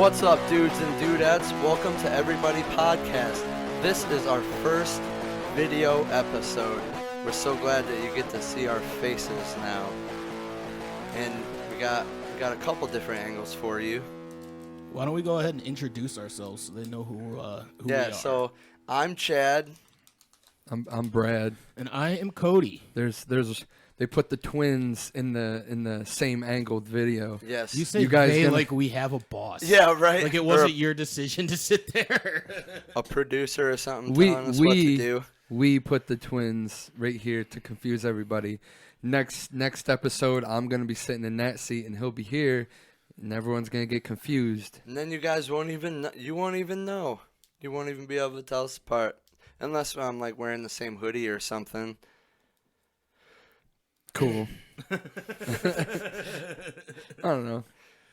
What's up, dudes and dudettes? Welcome to Everybody Podcast. This is our first video episode. We're so glad that you get to see our faces now. And we got a couple different angles for you. Why don't we go ahead and introduce ourselves so they know who we are? Yeah, so I'm Chad. I'm Brad. And I am Cody. They put the twins in the same angled video. Yes. You say You guys they gonna- like we have a boss. Yeah, right. Like it wasn't your decision to sit there. a producer or something telling us what to do. We put the twins right here to confuse everybody. Next episode, I'm gonna be sitting in that seat and he'll be here, and everyone's gonna get confused. And then you guys won't even know. You won't even know. You won't even be able to tell us apart. Unless I'm like wearing the same hoodie or something. Cool. I don't know.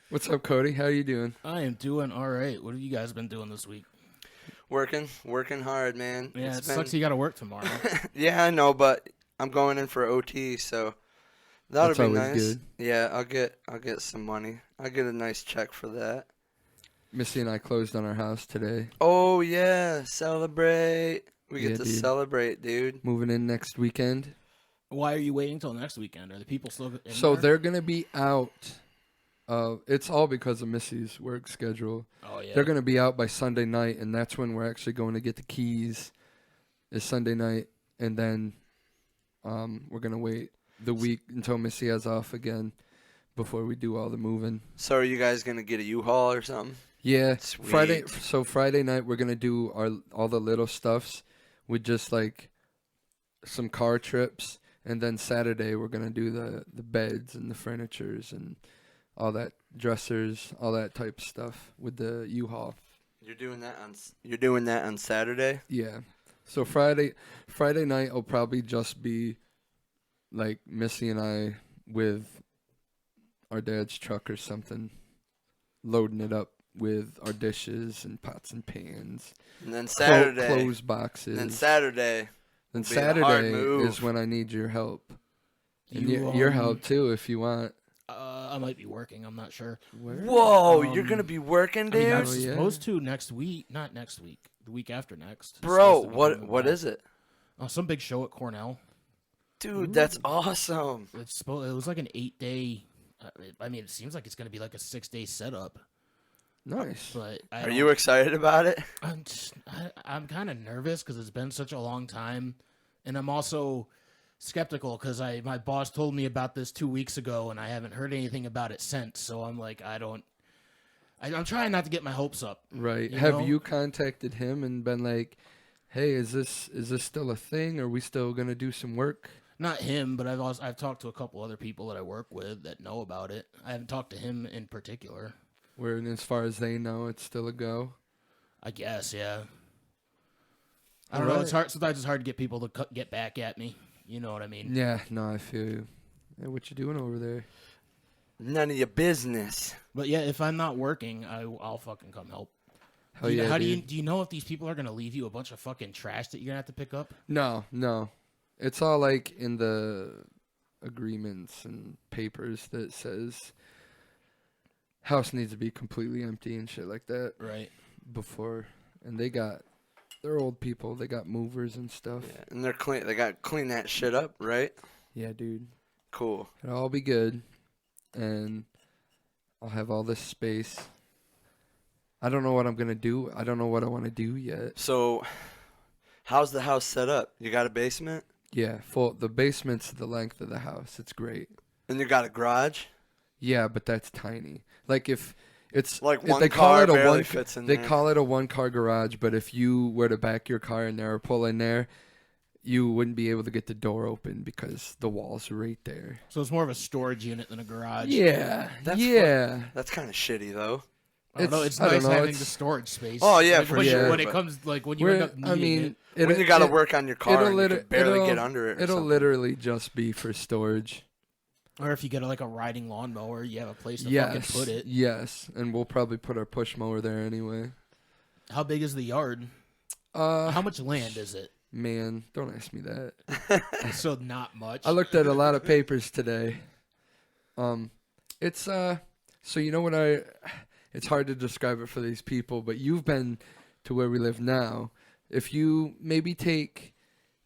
What's up, Cody? How you doing? I am doing all right. What have you guys been doing this week? Working hard, man. Yeah, It's it sucks you got to work tomorrow. Yeah, I know, but I'm going in for OT, so that'll That's be always nice. good. Yeah, I'll get some money. I'll get a nice check for that. Missy and I closed on our house today. Oh yeah, celebrate. We get Yeah, to dude. celebrate, dude. Moving in next weekend. Why are you waiting till next weekend? Are the people still in So there? they're gonna be out. It's all because of Missy's work schedule. Oh yeah. They're gonna be out by Sunday night, and that's when we're actually going to get the keys. Is Sunday night, and then we're gonna wait the week until Missy has off again before we do all the moving. So are you guys gonna get a U-Haul or something? Yeah, Sweet. Friday night we're gonna do all the little stuffs with just like some car trips, and then Saturday we're gonna do the beds and the furnitures and all that, dressers, all that type of stuff with the U-Haul. You're doing that on Saturday? Yeah. So Friday night will probably just be like Missy and I with our dad's truck or something, loading it up with our dishes and pots and pans. And then Saturday. Clothes boxes. And then Saturday. Then will be the hard Saturday move. is when I need your help. And You, your help too, if you want. I might be working. I'm not sure. Whoa, you're gonna be working, I mean, dude? I'm Oh, yeah. supposed to next week. Not next week. The week after next. Bro, Supposed to be coming what back. is it? Oh, some big show at Cornell. Dude, that's awesome. It was like an 8-day. I mean, it seems like it's going to be like a 6-day setup. Nice. But Are you excited about it? I'm kind of nervous because it's been such a long time, and I'm also skeptical because my boss told me about this 2 weeks ago, and I haven't heard anything about it since. So I'm like, I'm trying not to get my hopes up. Right. You Have know? you contacted him and been like, "Hey, is this still a thing? Are we still gonna do some work?" Not him, but I've talked to a couple other people that I work with that know about it. I haven't talked to him in particular. Where, as far as they know, it's still a go. I guess, yeah. I don't know. It's hard. Sometimes it's hard to get people to get back at me. You know what I mean? Yeah. No, I feel you. Hey, what you doing over there? None of your business. But yeah, if I'm not working, I'll fucking come help. Hell yeah, How dude. do you know if these people are gonna leave you a bunch of fucking trash that you're gonna have to pick up? No. It's all like in the agreements and papers that says house needs to be completely empty and shit like that Right. before. And they're old people. They got movers and stuff. Yeah, and they're clean. They got to clean that shit up, right? Yeah, dude. Cool. It'll all be good. And I'll have all this space. I don't know what I'm going to do. I don't know what I want to do yet. So, how's the house set up? You got a basement? Yeah, the basement's the length of the house. It's great. And you got a garage? Yeah, but that's tiny. Like if it's Like if one they car call it a barely one, fits in they there. call it a one-car garage. But if you were to back your car in there or pull in there, you wouldn't be able to get the door open because the wall's right there. So it's more of a storage unit than a garage. Yeah, That's yeah. That's kind of shitty, though. I don't know. It's I don't nice know, having it's- the storage space. Oh, yeah, Like, for when sure, When it but- comes, like when you end up needing it. When you got to work on your car and you can barely get under it or It'll something. literally just be for storage. Or if you get like a riding lawnmower, you have a place to Yes, fucking put it. yes, and we'll probably put our push mower there anyway. How big is the yard? How much land is it? Man, don't ask me that. So not much. I looked at a lot of papers today. It's so you know when it's hard to describe it for these people, but you've been to where we live now. If you maybe take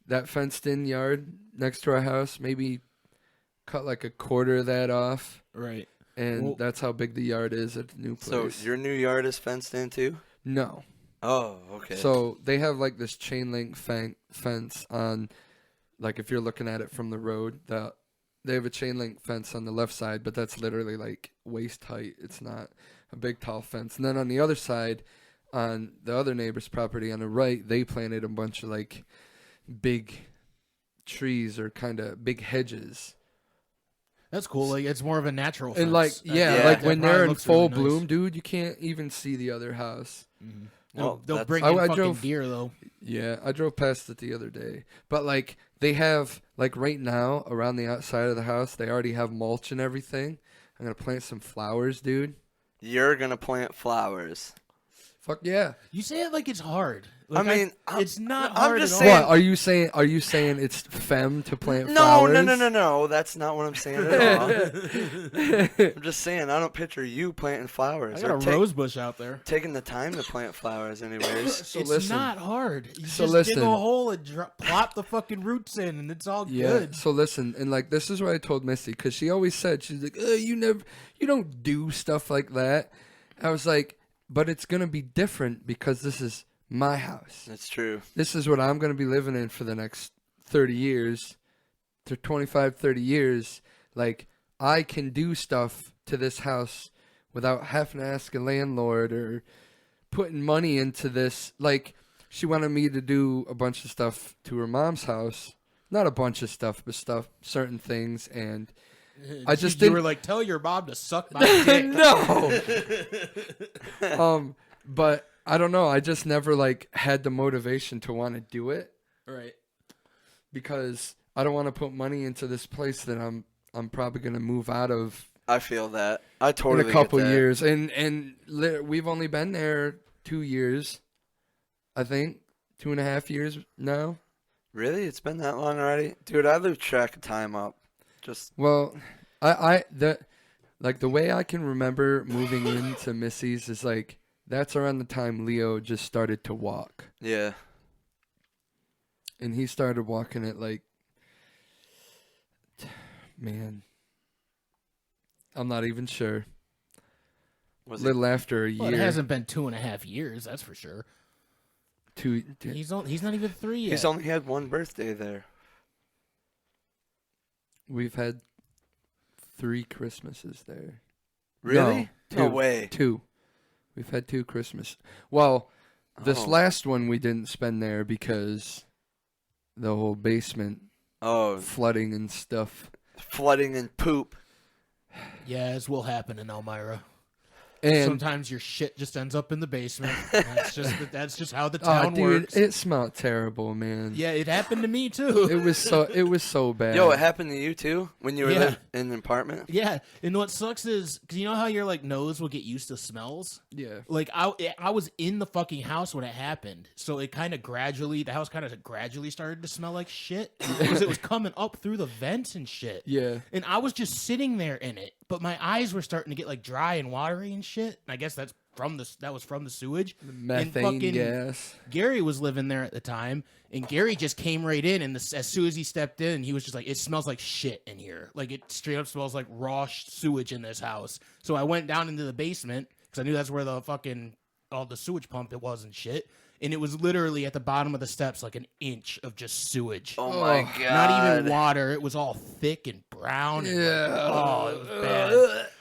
that fenced-in yard next to our house, maybe cut like a quarter of that off. Right. And that's how big the yard is at the new place. So your new yard is fenced in too? No. Oh, okay. So they have like this chain link fence on, like if you're looking at it from the road, they have a chain link fence on the left side, but that's literally like waist height. It's not a big tall fence. And then on the other side, on the other neighbor's property on the right, they planted a bunch of like big trees or kind of big hedges. That's cool. Like it's more of a natural fence. And like Yeah, like that when probably they're in looks full really nice. bloom, dude, you can't even see the other house. Mm-hmm. Well, They'll that's- bring I in fucking drove- deer though. Yeah, I drove past it the other day. But like they have like right now around the outside of the house, they already have mulch and everything. I'm gonna plant some flowers, dude. You're gonna plant flowers. Fuck yeah. You say it like it's hard. Like, I mean, it's not I'm hard just at saying- all. What are you saying it's femme to plant No, flowers? no. That's not what I'm saying at all. I'm just saying I don't picture you planting flowers. I got or a rose bush out there. taking the time to plant flowers, anyways. So It's listen. not hard. You So just dig listen. a hole and plop the fucking roots in, and it's all Yeah. good. So listen, and like this is what I told Missy because she always said she's like, you don't do stuff like that. I was like, but it's gonna be different because this is my house. That's true. This is what I'm gonna be living in for the next 30 years, to 25, 30 years. Like I can do stuff to this house without having to ask a landlord or putting money into this. Like she wanted me to do a bunch of stuff to her mom's house. Not a bunch of stuff, but certain things. And I just you didn't. were like, tell your mom to suck my dick. No. But I don't know. I just never like had the motivation to want to do it Right. because I don't want to put money into this place that I'm probably gonna move out of I feel that. I totally in a couple get that. years. And we've only been there 2 years, I think, 2.5 years now. Really? It's been that long already? Dude, I lose track of time up. Just Well, the way I can remember moving into Missy's is like that's around the time Leo just started to walk, yeah. and he started walking at like, man, I'm not even sure. Was A little after a Well, year, it hasn't been 2.5 years, that's for sure. He's not even 3 yet. He's only had one birthday there. we've had 3 Christmases there. Really? No two. way. 2. We've had 2 Christmas. Well, this Oh. last one we didn't spend there because the whole basement Oh, flooding and stuff. flooding and poop. Yeah, as will happen in Elmira. And Sometimes your shit just ends up in the basement. That's just how the town dude, works. it smelled terrible, man. Yeah, it happened to me too. It was so bad. Yo, it happened to you too when you were Yeah. in an apartment? Yeah, and what sucks is, cause you know how your like nose will get used to smells. Yeah. Like I was in the fucking house when it happened, so it kind of the house kind of gradually started to smell like shit because it was coming up through the vents and shit. Yeah. And I was just sitting there in it, but my eyes were starting to get like dry and watery and shit. And I guess that was from the sewage. Methane fucking- gas. Gary was living there at the time, and Gary just came right in, and as soon as he stepped in, he was just like, "It smells like shit in here. Like it straight up smells like raw sewage in this house." So I went down into the basement because I knew that's where the fucking all the sewage pump it was and shit. And it was literally at the bottom of the steps, like an inch of just sewage. Oh my god. Not even water. It was all thick and brown. And Yeah. it was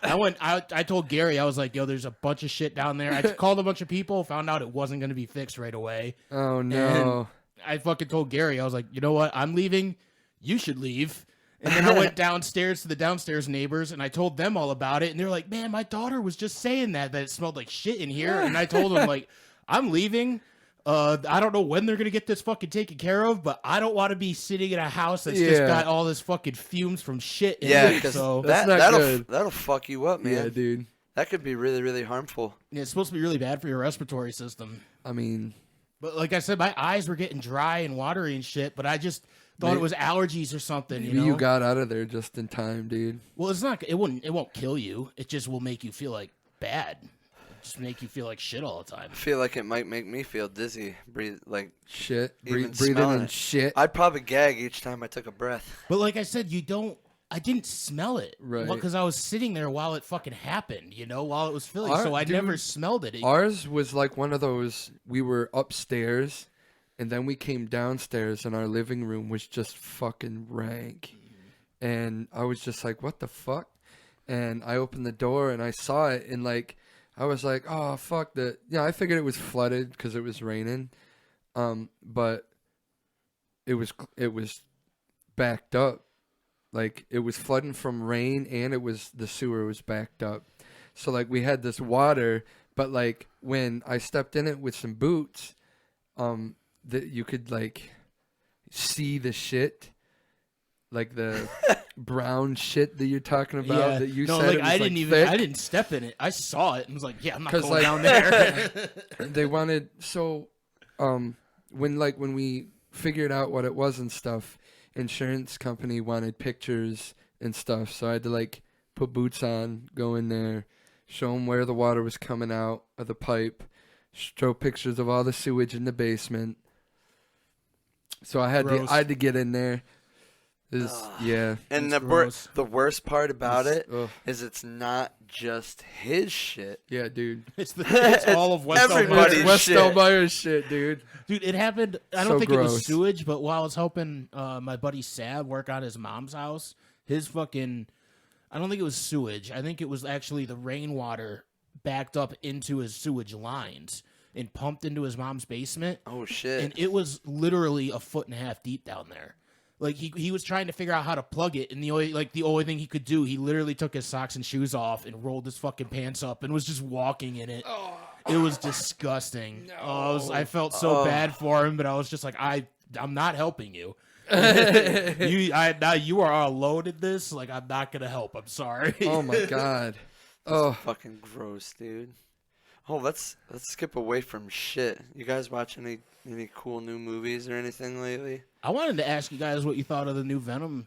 bad. I told Gary, I was like, yo, there's a bunch of shit down there. I called a bunch of people, found out it wasn't going to be fixed right away. Oh no. I fucking told Gary, I was like, you know what? I'm leaving. You should leave. And then I went downstairs to the downstairs neighbors, and I told them all about it. And they're like, man, my daughter was just saying that it smelled like shit in here. And I told them, like, I'm leaving. I don't know when they're gonna get this fucking taken care of, but I don't want to be sitting in a house that's just Yeah. got all this fucking fumes from shit in Yeah, it. because So That's not good. that'll fuck you up, man. Yeah, dude. That could be really, really harmful. yeah, it's supposed to be really bad for your respiratory system. I mean, But like I said, my eyes were getting dry and watery and shit. But I just thought it was allergies or something. maybe You know? you got out of there just in time, dude. Well, it's not. It won't kill you. It just will make you feel like bad. just make you feel like shit all the time. I feel like it might make me feel dizzy. Shit. Even Breathing smelling in it. shit. I'd probably gag each time I took a breath. But like I said, I didn't smell it. Right. Because I was sitting there while it fucking happened, while it was filling. So I Dude, never smelled it. Ours was like one of those, we were upstairs, and then we came downstairs, and our living room was just fucking rank. And I was just like, what the fuck? And I opened the door, and I saw it, and like, I was like, oh, fuck that. Yeah, I figured it was flooded because it was raining. But it was backed up. Like, it was flooding from rain, and the sewer was backed up. So, like, we had this water, but, like, when I stepped in it with some boots, that you could, like, see the shit. Like, the brown shit that you're talking about that you said like, it was, I didn't step in it. I saw it and was like, yeah, I'm not going down there. They wanted, when we figured out what it was and stuff, insurance company wanted pictures and stuff, so I had to like put boots on, go in there, show them where the water was coming out of the pipe, show pictures of all the sewage in the basement. So I had to get in there. And the worst part about it is it's not just his shit. Yeah, dude. It's all of West Everybody's shit. Elmire's shit, dude. Dude, it happened. I don't think it was sewage, but while I was helping my buddy Sab work on his mom's house, his fucking, I don't think it was sewage. I think it was actually the rainwater backed up into his sewage lines and pumped into his mom's basement. Oh shit! And it was literally 1.5 feet deep down there. Like he was trying to figure out how to plug it, and the only thing he could do, he literally took his socks and shoes off and rolled his fucking pants up and was just walking in it. Oh. It was disgusting. No. I felt so bad for him, but I was just like, I'm not helping you. Now you are alone in this. Like, I'm not gonna help. I'm sorry. Oh my god. That's fucking gross, dude. Oh, let's skip away from shit. You guys watch any cool new movies or anything lately? I wanted to ask you guys what you thought of the new Venom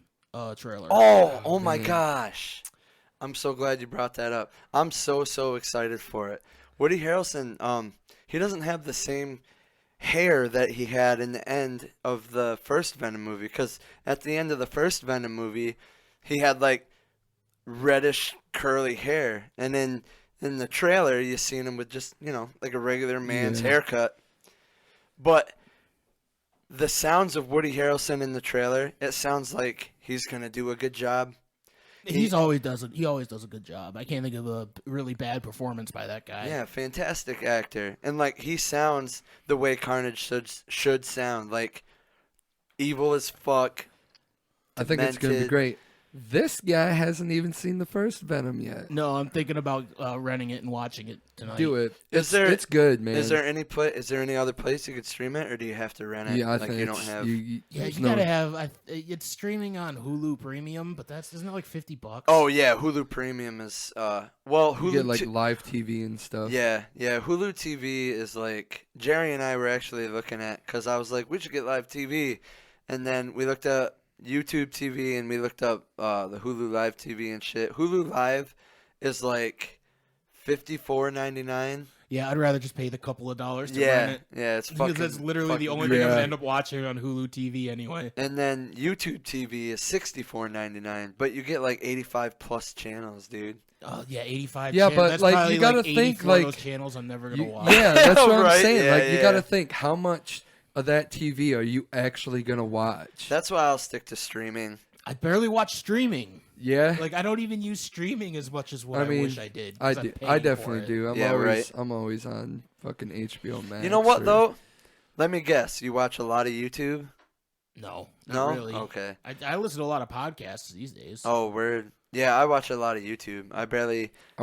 trailer. Oh my gosh. I'm so glad you brought that up. I'm so excited for it. Woody Harrelson, he doesn't have the same hair that he had in the end of the first Venom movie, because at the end of the first Venom movie, he had like reddish curly hair, and then in the trailer you seen him with just, like a regular man's haircut. But the sounds of Woody Harrelson in the trailer, it sounds like he's gonna do a good job. He always does a good job. I can't think of a really bad performance by that guy. Yeah, fantastic actor. And like, he sounds the way Carnage should sound, like evil as fuck. I think it's gonna be great. This guy hasn't even seen the first Venom yet. No, I'm thinking about renting it and watching it tonight. Do it. It's good, man. Is there any other place you could stream it, or do you have to rent it? Yeah, I think you don't have. You gotta have. It's streaming on Hulu Premium, but isn't it like $50? Oh yeah, Hulu Premium is Hulu you get like live TV and stuff. Yeah. Hulu TV is like, Jerry and I were actually looking at, because I was like, we should get live TV, and then we looked at YouTube TV, and we looked up the Hulu Live TV and shit. Hulu Live is like $54.99. Yeah, I'd rather just pay the couple of dollars to rent it. Yeah, it's fucking. Because that's literally the only thing I'm gonna end up watching on Hulu TV anyway. And then YouTube TV is $64.99, but you get like 85 plus channels, dude. Oh yeah, 85. Yeah, channels. but That's like you gotta think like those channels I'm never gonna watch. Yeah, that's what right? I'm saying. Yeah, you gotta think, how much of that TV are you actually gonna watch? That's why I'll stick to streaming. I barely watch streaming. Yeah, like I don't even use streaming as much as I wish I did. I definitely do. I'm always on fucking HBO Max. You know what though? Let me guess. You watch a lot of YouTube? No, not really. Okay. I listen to a lot of podcasts these days. Oh, weird. Yeah, I watch a lot of YouTube. I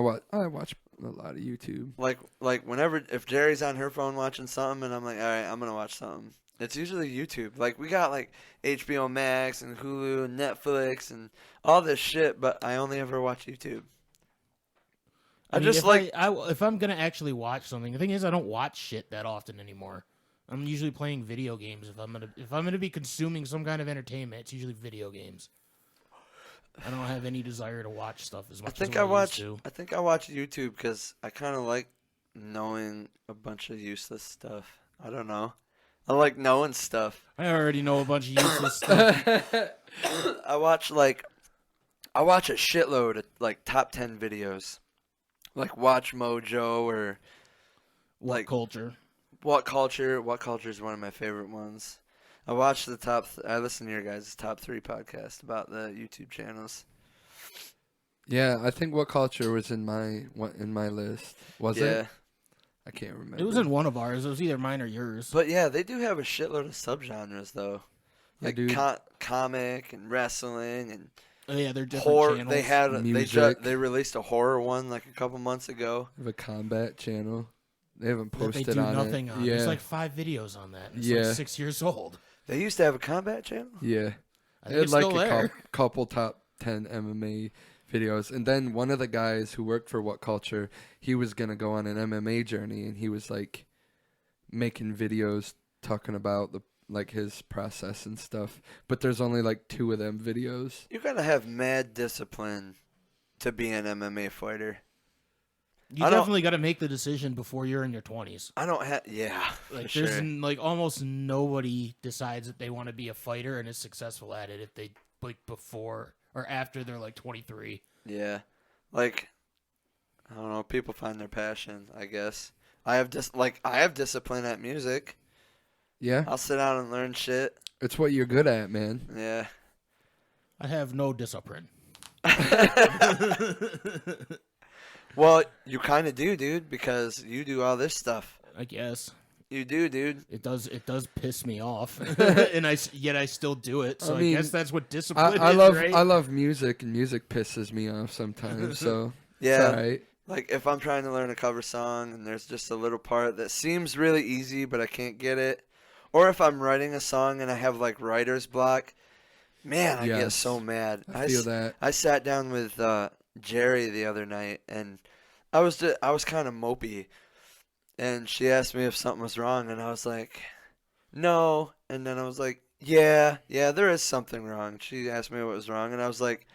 watch a lot of YouTube. Like whenever, if Jerry's on her phone watching something, and I'm like, all right, I'm gonna watch something. It's usually YouTube. Like, we got like HBO Max and Hulu and Netflix and all this shit, but I only ever watch YouTube. If I'm gonna actually watch something, the thing is, I don't watch shit that often anymore. I'm usually playing video games. If I'm gonna be consuming some kind of entertainment, it's usually video games. I don't have any desire to watch stuff as much as I used to. I think I watch YouTube because I kind of like knowing a bunch of useless stuff. I don't know. I like knowing stuff. I already know a bunch of useless stuff. I watch a shitload of like top 10 videos, like Watch Mojo or What culture? What Culture. What Culture is one of my favorite ones. I watch I listen to your guys' top 3 podcast about the YouTube channels. Yeah, I think What Culture was in my list. Was it? I can't remember. It was in one of ours. It was either mine or yours. But yeah, they do have a shitload of subgenres though, like comic and wrestling and Oh yeah, they're different horror. channels. They released a horror one like a couple months ago. They have a Kombat channel. They haven't posted they do on nothing it. on. Yeah. There's like 5 videos on that. And it's like 6 years old. They used to have a Kombat channel. Yeah. I They think had it's like still there. couple top 10 MMA videos. And then one of the guys who worked for What Culture, he was going to go on an MMA journey, and he was like making videos talking about his process and stuff. But there's only like 2 of them videos. You gotta have mad discipline to be an MMA fighter. You definitely got to make the decision before you're in your 20s. I don't have, yeah. Like for there's sure. like almost nobody decides that they want to be a fighter and is successful at it if they like before or after they're like 23. Yeah, like I don't know. People find their passion, I guess. I have discipline at music. Yeah. I'll sit down and learn shit. It's what you're good at, man. Yeah. I have no discipline. Well, you kind of do, dude, because you do all this stuff. I guess You do, dude. it does piss me off, and I still do it. So I mean, guess that's what discipline is, I love right? I love music, and music pisses me off sometimes. So Yeah. it's all right. Like if I'm trying to learn a cover song and there's just a little part that seems really easy but I can't get it, or if I'm writing a song and I have like writer's block, man, I get Yes. so mad. I feel that. I sat down with Jerry the other night and I was kind of mopey, and she asked me if something was wrong and I was like, no, and then I was like, yeah, there is something wrong. She asked me what was wrong and I was like,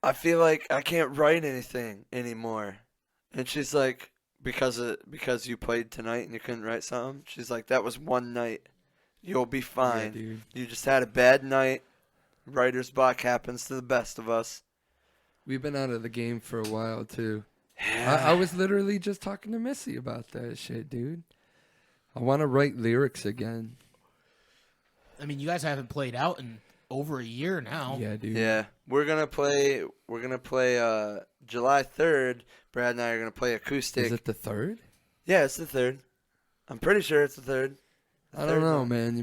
I feel like I can't write anything anymore. And she's like, because you played tonight and you couldn't write something? She's like, that was one night. You'll be fine. Yeah, dude. You just had a bad night. Writer's block happens to the best of us. We've been out of the game for a while too. Yeah. I was literally just talking to Missy about that shit, dude. I want to write lyrics again. I mean, you guys haven't played out in over a year now. Yeah, dude. Yeah. We're gonna play July 3rd. Brad and I are gonna play acoustic. Is it the 3rd? Yeah, it's the 3rd. I'm pretty sure it's the 3rd. I don't know, man.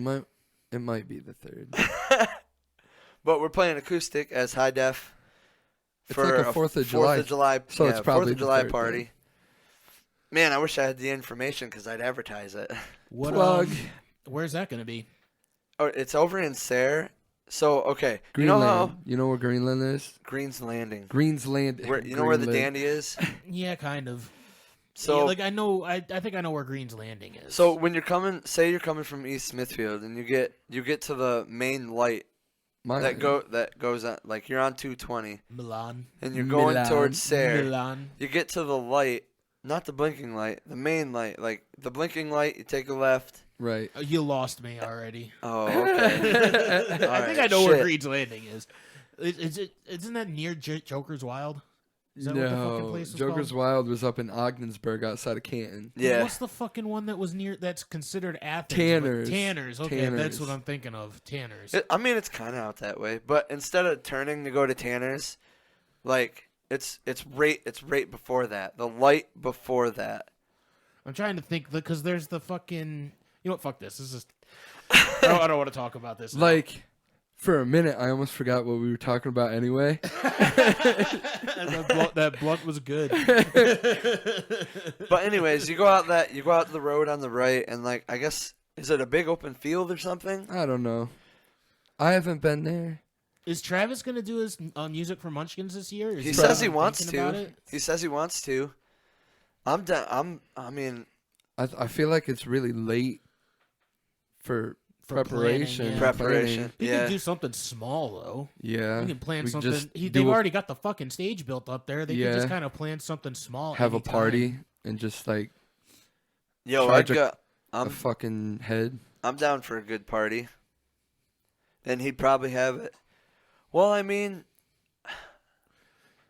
It might be the 3rd. But we're playing acoustic as high def. It's like a 4th of July. 4th of July. So it's probably 4th of the July 3rd party. then. Man, I wish I had the information because I'd advertise it. What, Plug. Where's that going to be? Oh, it's over in Sayre. So, okay. Greenland. You know how You know where Greenland is? Green's Landing. Green's Land. You know where the Dandy is? Yeah, kind of. So, Yeah, like I know, I think I know where Green's Landing is. so when you're coming, say you're coming from East Smithfield, and you get to the main light that goes on, like you're on 220, Milan. and you're going Milan. towards Sayre. Milan. You get to the light, not the blinking light, the main light. Like the blinking light, you take a left. Right. Oh, you lost me already. Oh, okay. I think I know where Green's Landing is. Isn't that near Joker's Wild? Is that what the fucking place is Joker's called? Wild was up in Ogdensburg outside of Canton. Yeah. What's the fucking one that was near? That's considered Athens. Tanners. Tanners. Okay, Tanners. that's what I'm thinking of. Tanners. I mean, it's kind of out that way, but instead of turning to go to Tanner's, like it's right before that. The light before that. I'm trying to think because there's the fucking. You know what? Fuck this. This is. I don't want to talk about this. now. Like, for a minute, I almost forgot what we were talking about anyway. that blunt was good. But anyways, you go out the road on the right, and like I guess is it a big open field or something? I don't know. I haven't been there. Is Travis gonna do his music for Munchkins this year? Is He says he thinking wants about to. it? He says he wants to. I'm done. I mean, I feel like it's really late for preparation. planning, yeah. preparation. He Yeah. can do something small though. Yeah. He can plan we can something. just They've do already got the fucking stage built up there. They can just kind of plan something small. have a anytime. party and just like Yo, charge a I'm fucking head. I'm down for a good party. And he'd probably have it. Well, I mean,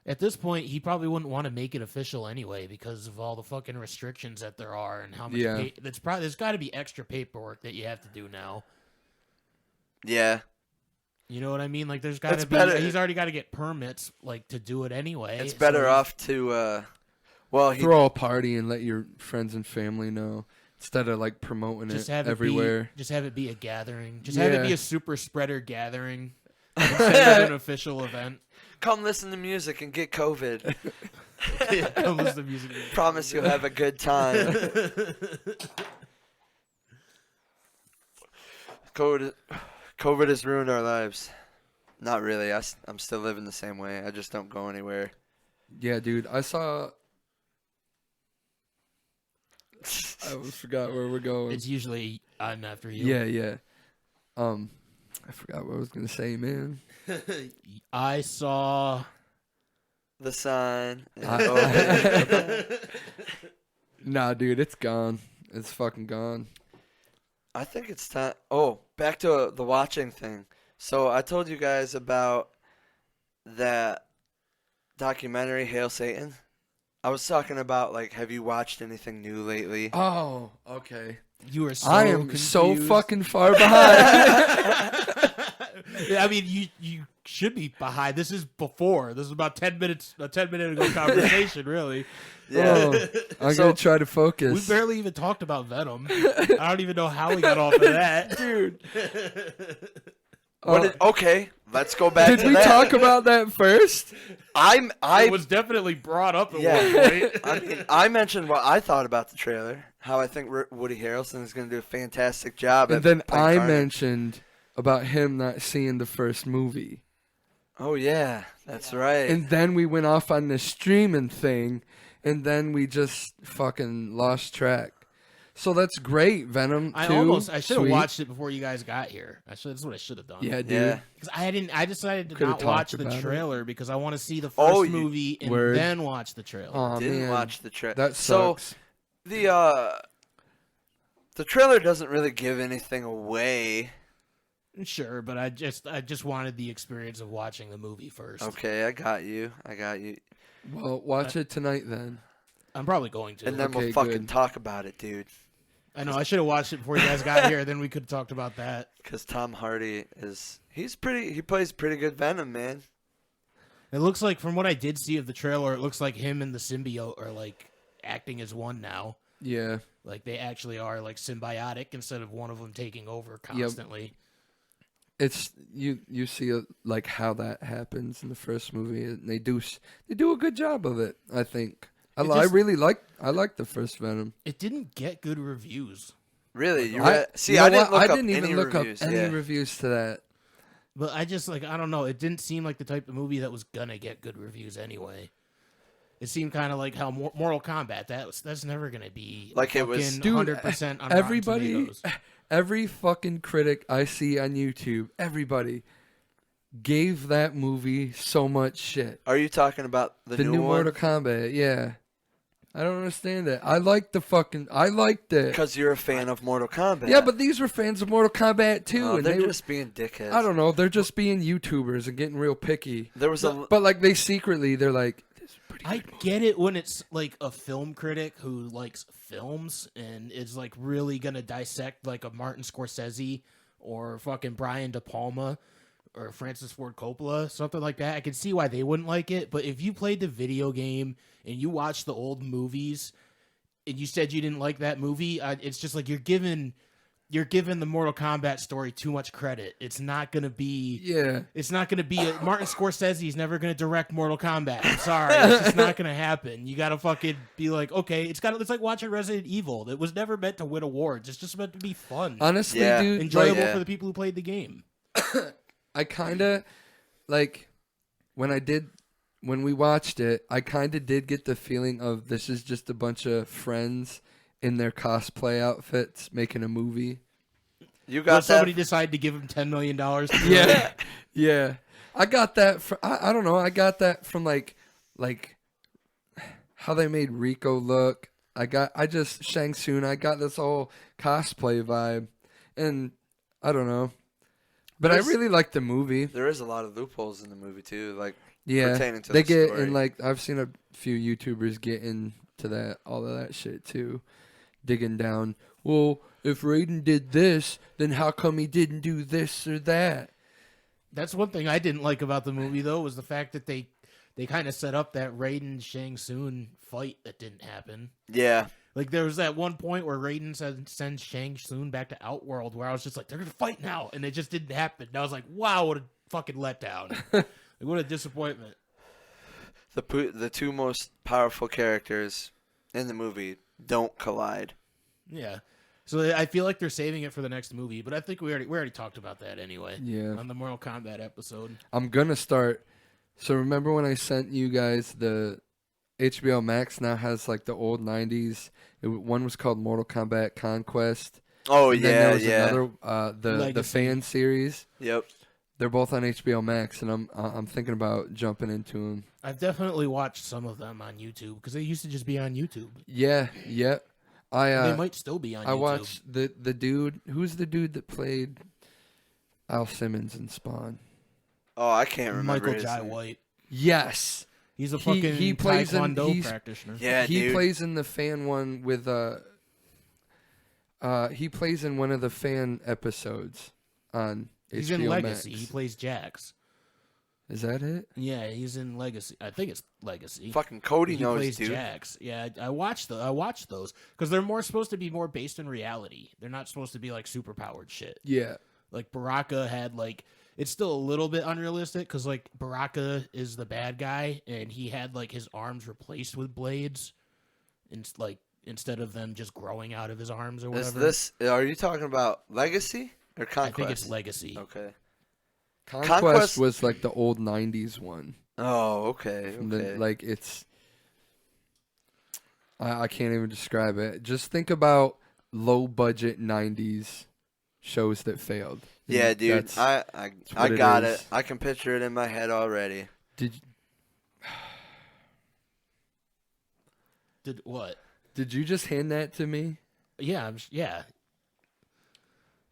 At this point, he probably wouldn't want to make it official anyway because of all the fucking restrictions that there are and how much. Yeah. There's got to be extra paperwork that you have to do now. yeah. You know what I mean? Like, there's got It's to be. better- He's already got to get permits, like, to do it anyway. It's so better he's- off to, well, he, Throw a party and let your friends and family know instead of like promoting Just it have it everywhere. just have it be a gathering. Just have it be Yeah. a super spreader gathering instead of an official event. come listen to music and get COVID. Come listen to music. Promise you'll have a good time. COVID has ruined our lives. Not really. I'm still living the same way. I just don't go anywhere. Yeah, dude. I almost forgot where we're going. It's usually I'm after you. Yeah. I forgot what I was gonna say, man. I saw. The sign. Nah, dude, it's gone. It's fucking gone. I think it's time. Oh, back to the watching thing. So I told you guys about that documentary, Hail Satan. I was talking about, like, have you watched anything new lately? Oh, okay. You were so I am so confused. fucking far behind. Yeah, I mean, you should be behind. This is before. This is about 10 minutes, a 10-minute ago conversation, really. Yeah. Oh, I'm So- gonna try to We focus. barely even talked about Venom. I don't even know how we got off of that. Dude. Okay, let's go back Did to we that. talk about that first? It was definitely brought up at Yeah. one point. I mean, I mentioned what I thought about the trailer. How I think Woody Harrelson is going to do a fantastic job. And at then playing I Carnage. mentioned about him not seeing the first movie. Oh yeah, that's right. And then we went off on the streaming thing, and then we just fucking lost track. So that's great, Venom 2. I should have sweet. watched it before you guys got here. That's what I should have done. Yeah, dude. Yeah. Because I decided to Could've not watch talked the about it. trailer because I want to see the first Oh, movie and Word. then watch the trailer. Aw, Didn't man. watch the trailer. That So sucks. the trailer doesn't really give anything away. Sure, but I just wanted the experience of watching the movie first. Okay, I got you. Well, watch it tonight then. I'm probably going to. And then we'll Okay, fucking good. talk about it, dude. I know I should have watched it before you guys got here. Then we could have talked about that. Because Tom Hardy he plays pretty good Venom, man. It looks like, from what I did see of the trailer, it looks like him and the symbiote are like acting as one now. Yeah. Like they actually are like symbiotic instead of one of them taking over constantly. It's you see like how that happens in the first movie, and they do a good job of it. I think I like the first Venom. It didn't get good reviews, Really? You know I didn't what? look up didn't even any look reviews. up any yeah. reviews to that. but I just like I don't know. It didn't seem like the type of movie that was gonna get good reviews anyway. It seemed kind of like how Mortal Kombat. That's never gonna be Like it was- Dude, 100% on everybody, Rotten Tomatoes. every fucking critic I see on YouTube, everybody gave that movie so much shit. Are you talking about the The new one? Mortal Kombat, yeah. I don't understand that. I liked it. Because you're a fan of Mortal Kombat. Yeah, but these were fans of Mortal Kombat too, Oh, and they're they just being dickheads. I don't know. They're just being YouTubers and getting real picky. There was a But like they secretly, they're like, this is pretty I good. get it when it's like a film critic who likes films and is like really gonna dissect like a Martin Scorsese or fucking Brian De Palma or Francis Ford Coppola, something like that. I can see why they wouldn't like it. But if you played the video game and you watched the old movies and you said you didn't like that movie, it's just like you're giving the Mortal Kombat story too much credit. It's not gonna be. Yeah. It's not going to be Martin Scorsese is never going to direct Mortal Kombat. I'm sorry. It's just not going to happen. You got to fucking be like, okay, it's like watching Resident Evil. It was never meant to win awards. It's just meant to be fun. Honestly, Yeah. dude, Enjoyable yeah. for the people who played the game. I kind of like when we watched it, I kind of did get the feeling of this is just a bunch of friends in their cosplay outfits making a movie. you Will got somebody that. decide to give him $10 million? To do Yeah. it? Yeah. I got that from, I don't know, I got that from like how they made Rico look I just Shang Tsung. I got this whole cosplay vibe, and I don't know, but I really like the movie. There is a lot of loopholes in the movie too, like pertaining to they the get story. and like I've seen a few YouTubers get into that all of that shit too, digging down. Well, if Raiden did this, then how come he didn't do this or that? That's one thing I didn't like about the movie, though, was the fact that they kind of set up that Raiden Shang Tsung fight that didn't happen. Yeah. Like, there was that one point where Raiden sends Shang Tsung back to Outworld, where I was just like, they're going to fight now, and it just didn't happen. And I was like, wow, what a fucking letdown. Like, what a disappointment. The two most powerful characters in the movie don't collide. Yeah. So I feel like they're saving it for the next movie, but I think we already talked about that anyway. Yeah. On the Mortal Kombat episode. I'm gonna start. So remember when I sent you guys the HBO Max now has like the old '90s. One was called Mortal Kombat Conquest. Oh and yeah, then there was yeah. Another the fan series. Yep. They're both on HBO Max, and I'm thinking about jumping into them. I've definitely watched some of them on YouTube because they used to just be on YouTube. Yeah. They might still be on YouTube. I watched the dude. Who's the dude that played Al Simmons in Spawn? Oh, I can't remember. Michael his Jai name. White. Yes. He's a fucking he plays Taekwondo practitioner. Yeah, he dude. plays in the fan one with he plays in one of the fan episodes on He's HBO in Legacy. Max. He plays Jax. Is that it? Yeah, he's in Legacy. I think it's Legacy. Fucking Cody he knows, plays dude. Jax. Yeah, I watched those because they're more supposed to be more based in reality. They're not supposed to be like super powered shit. Yeah. Like Baraka had like it's still a little bit unrealistic because like Baraka is the bad guy and he had like his arms replaced with blades, and like instead of them just growing out of his arms or whatever. Are you talking about Legacy or Conquest? I think it's Legacy. Okay. Conquest was like the old '90s one. Oh, okay. Like it's, I can't even describe it. Just think about low budget '90s shows that failed. Yeah, dude. I got it. I can picture it in my head already. Did what? Did you just hand that to me? Yeah, yeah.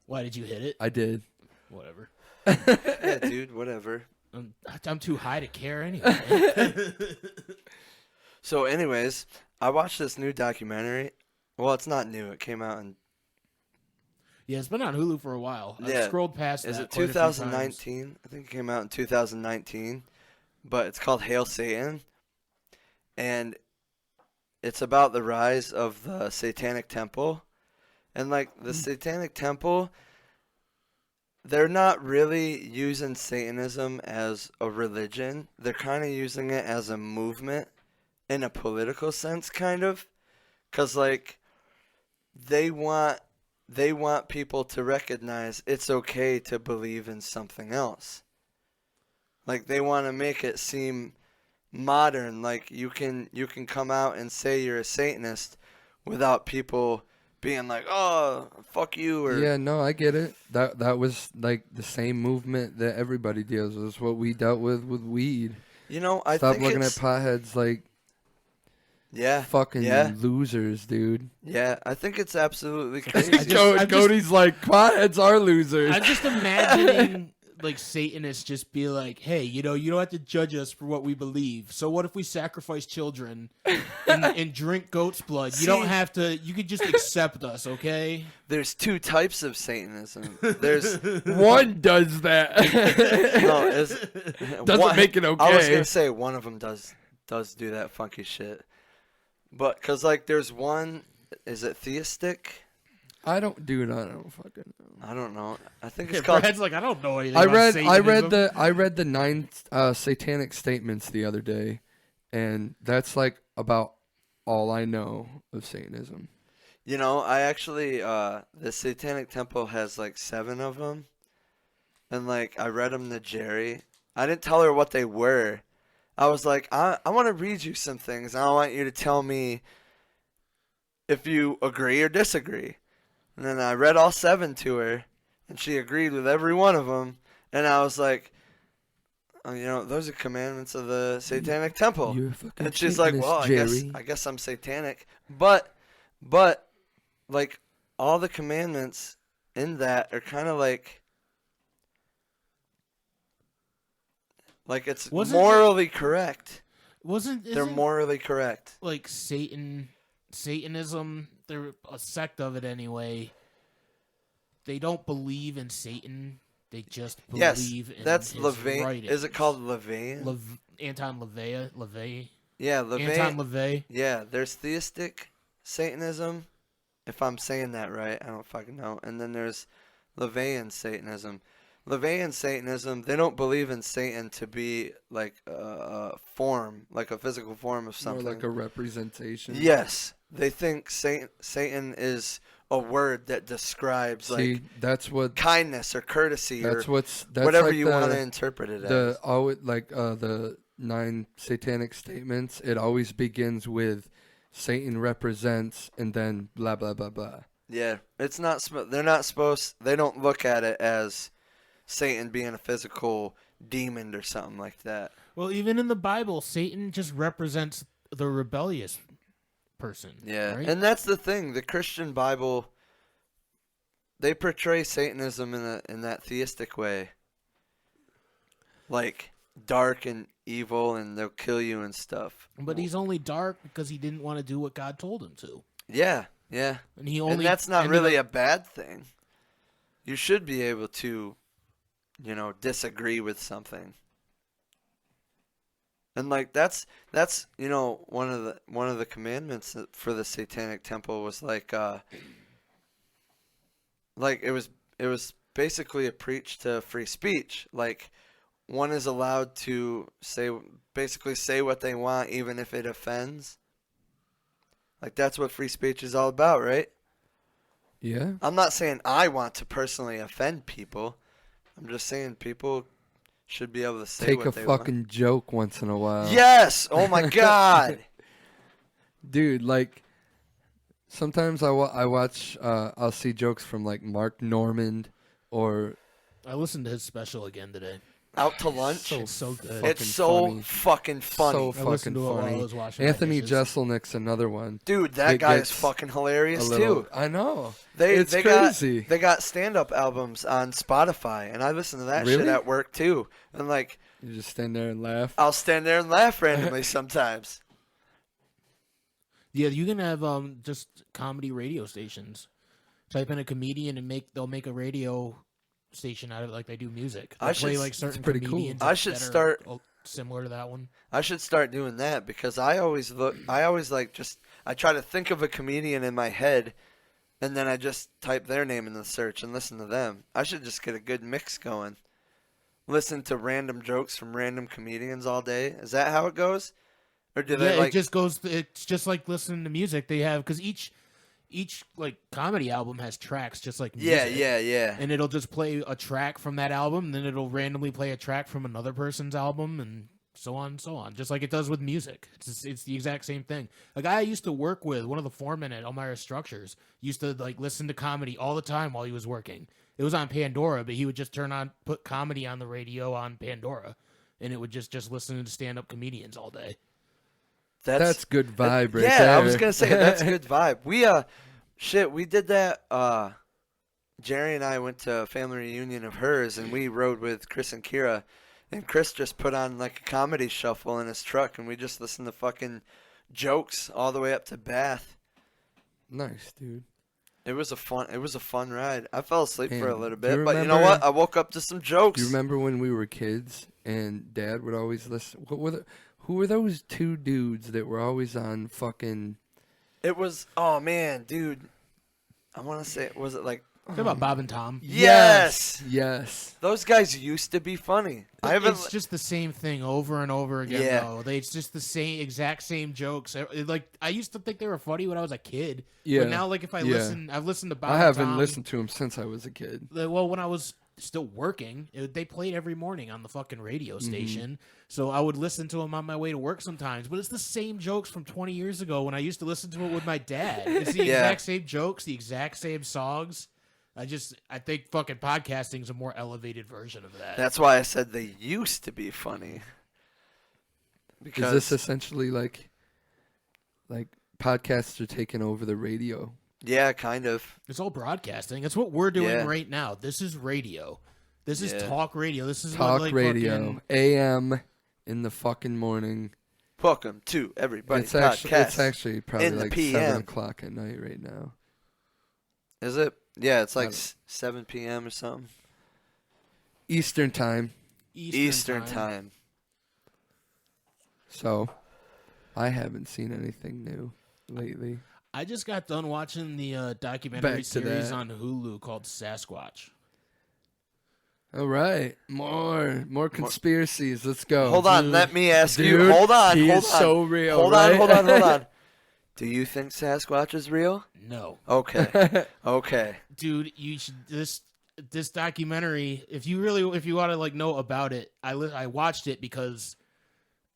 Why did you hit it? I did. Whatever. Yeah, dude. Whatever. I'm too high to care anyway. So, anyways, I watched this new documentary. Well, it's not new. It came out in. Yeah, it's been on Hulu for a while. Yeah. I've scrolled past. Is that it quite a few times. 2019? I think it came out in 2019, but it's called Hail Satan, and it's about the rise of the Satanic Temple, and like the Satanic Temple. They're not really using Satanism as a religion. They're kind of using it as a movement in a political sense, kind of. Because, like, they want people to recognize it's okay to believe in something else. Like, they want to make it seem modern. Like, you can come out and say you're a Satanist without people being like, oh, fuck you. Or Yeah, no, I get it. That was like the same movement that everybody deals with. It's what we dealt with weed. You know, I Stop think looking at it's, potheads like fucking losers, dude. Yeah, I think it's absolutely crazy. Cody's like, potheads are losers. I'm just imagining like Satanists just be like, hey, you don't have to judge us for what we believe. So what if we sacrifice children and drink goat's blood? You don't have to. You could just accept us, okay? There's two types of Satanism. There's one does that. Doesn't make it okay. I was gonna say one of them does do that funky shit, but because like there's one. Is it theistic? I don't fucking know. I don't know. I think it's called. Brad's like, I don't know anything. I about read the 9 satanic statements the other day, and that's like about all I know of Satanism. You know, I actually the Satanic Temple has like 7 of them, and like I read them to Jerry. I didn't tell her what they were. I was like, I want to read you some things, and I want you to tell me if you agree or disagree. And then I read all 7 to her, and she agreed with every one of them. And I was like, oh, you know, those are commandments of the Satanic Temple. You're a fucking And she's like, well, I Jerry. guess I'm satanic. But But like all the commandments in that are kind of like it's morally correct. They're morally correct. Like Satanism, they're a sect of it anyway. They don't believe in Satan. They just believe in that's his LaVeyan. writings. Is it called LaVeyan? Anton LaVey. Yeah, LaVeyan. Anton LaVey. Yeah, there's theistic Satanism, if I'm saying that right. I don't fucking know. And then there's LaVeyan Satanism. LaVeyan Satanism, they don't believe in Satan to be like a form, like a physical form of something. Or like a representation. Yes. They think Satan is a word that describes that's what kindness or courtesy that's or whatever you want to interpret it as. The 9 satanic statements, it always begins with Satan represents and then blah blah blah blah. Yeah, it's not. They're not supposed. They don't look at it as Satan being a physical demon or something like that. Well, even in the Bible, Satan just represents the rebellious person. Yeah, right? and that's the thing. The Christian Bible, they portray Satanism in that theistic way, like dark and evil, and they'll kill you and stuff. But he's only dark because he didn't want to do what God told him to. Yeah. And that's not really a bad thing. You should be able to, disagree with something. And that's one of the commandments for the Satanic Temple was like it was basically a preach to free speech. Like one is allowed to say what they want even if it offends. Like that's what free speech is all about, right? Yeah. I'm not saying I want to personally offend people. I'm just saying people should be able to say what they want. Take a fucking joke once in a while. Yes! Oh my God! Dude, like, sometimes I watch, I'll see jokes from, like, Mark Normand or... I listened to his special again today. Out to Lunch? So good. It's so fucking funny. So fucking funny. I was watching Anthony Jeselnik's another one. Dude, that guy is fucking hilarious too. I know. It's crazy. They got stand-up albums on Spotify, and I listen to that shit at work too. And like, you just stand there and laugh. I'll stand there and laugh randomly sometimes. Yeah, you can have just comedy radio stations. Type in a comedian and they'll make a radio station out of it like they do music. They play like certain comedians. I should start similar to that one. I should start doing that because I always I try to think of a comedian in my head and then I just type their name in the search and listen to them. I should just get a good mix going. Listen to random jokes from random comedians all day. Is that how it goes? Or do they it just goes. It's just like listening to music. They have because each like comedy album has tracks just like music. Yeah. And it'll just play a track from that album, and then it'll randomly play a track from another person's album, and so on and so on. Just like it does with music. It's the exact same thing. A guy I used to work with, one of the foremen at Elmira Structures, used to like listen to comedy all the time while he was working. It was on Pandora, but he would just put comedy on the radio on Pandora, and it would just listen to stand-up comedians all day. That's good vibe right there. Yeah, I was going to say, that's a good vibe. We did that. Jerry and I went to a family reunion of hers, and we rode with Chris and Kira. And Chris just put on like a comedy shuffle in his truck, and we just listened to fucking jokes all the way up to Bath. Nice, dude. It was a fun ride. I fell asleep for a little bit, you but you know what? I woke up to some jokes. Do you remember when we were kids and Dad would always listen? Who were those two dudes that were always on fucking... It was, oh man, dude. I want to say, was it like... Talk about Bob and Tom. Yes! Those guys used to be funny. It's just the same thing over and over again, Yeah. though. It's just the exact same jokes. Like, I used to think they were funny when I was a kid. Yeah. But now, like, if I've listened to Bob I and haven't Tom, listened to them since I was a kid. Well, when I was still working, they played every morning on the fucking radio station. So I would listen to them on my way to work sometimes. But it's the same jokes from 20 years ago when I used to listen to it with my dad. It's the exact same jokes, the exact same songs. I think fucking podcasting is a more elevated version of that. That's why I said they used to be funny. Because is this essentially like podcasts are taking over the radio. Yeah, kind of. It's all broadcasting. It's what we're doing right now. This is radio. This is talk radio. This is talk what, radio. AM in the fucking morning. Welcome to everybody's podcast. It's actually probably in like the PM. 7 o'clock at night right now. Is it? Yeah, it's like 7 p.m. or something. Eastern time. Eastern time. So, I haven't seen anything new lately. I just got done watching the documentary series on Hulu called Sasquatch. All right, more conspiracies. Let's go. Hold on, let me ask you. Hold on, he hold is on. so real. Hold right? on, hold on. Do you think Sasquatch is real? No. Okay. Okay. Dude, you should this documentary. If you want to like know about it, I watched it because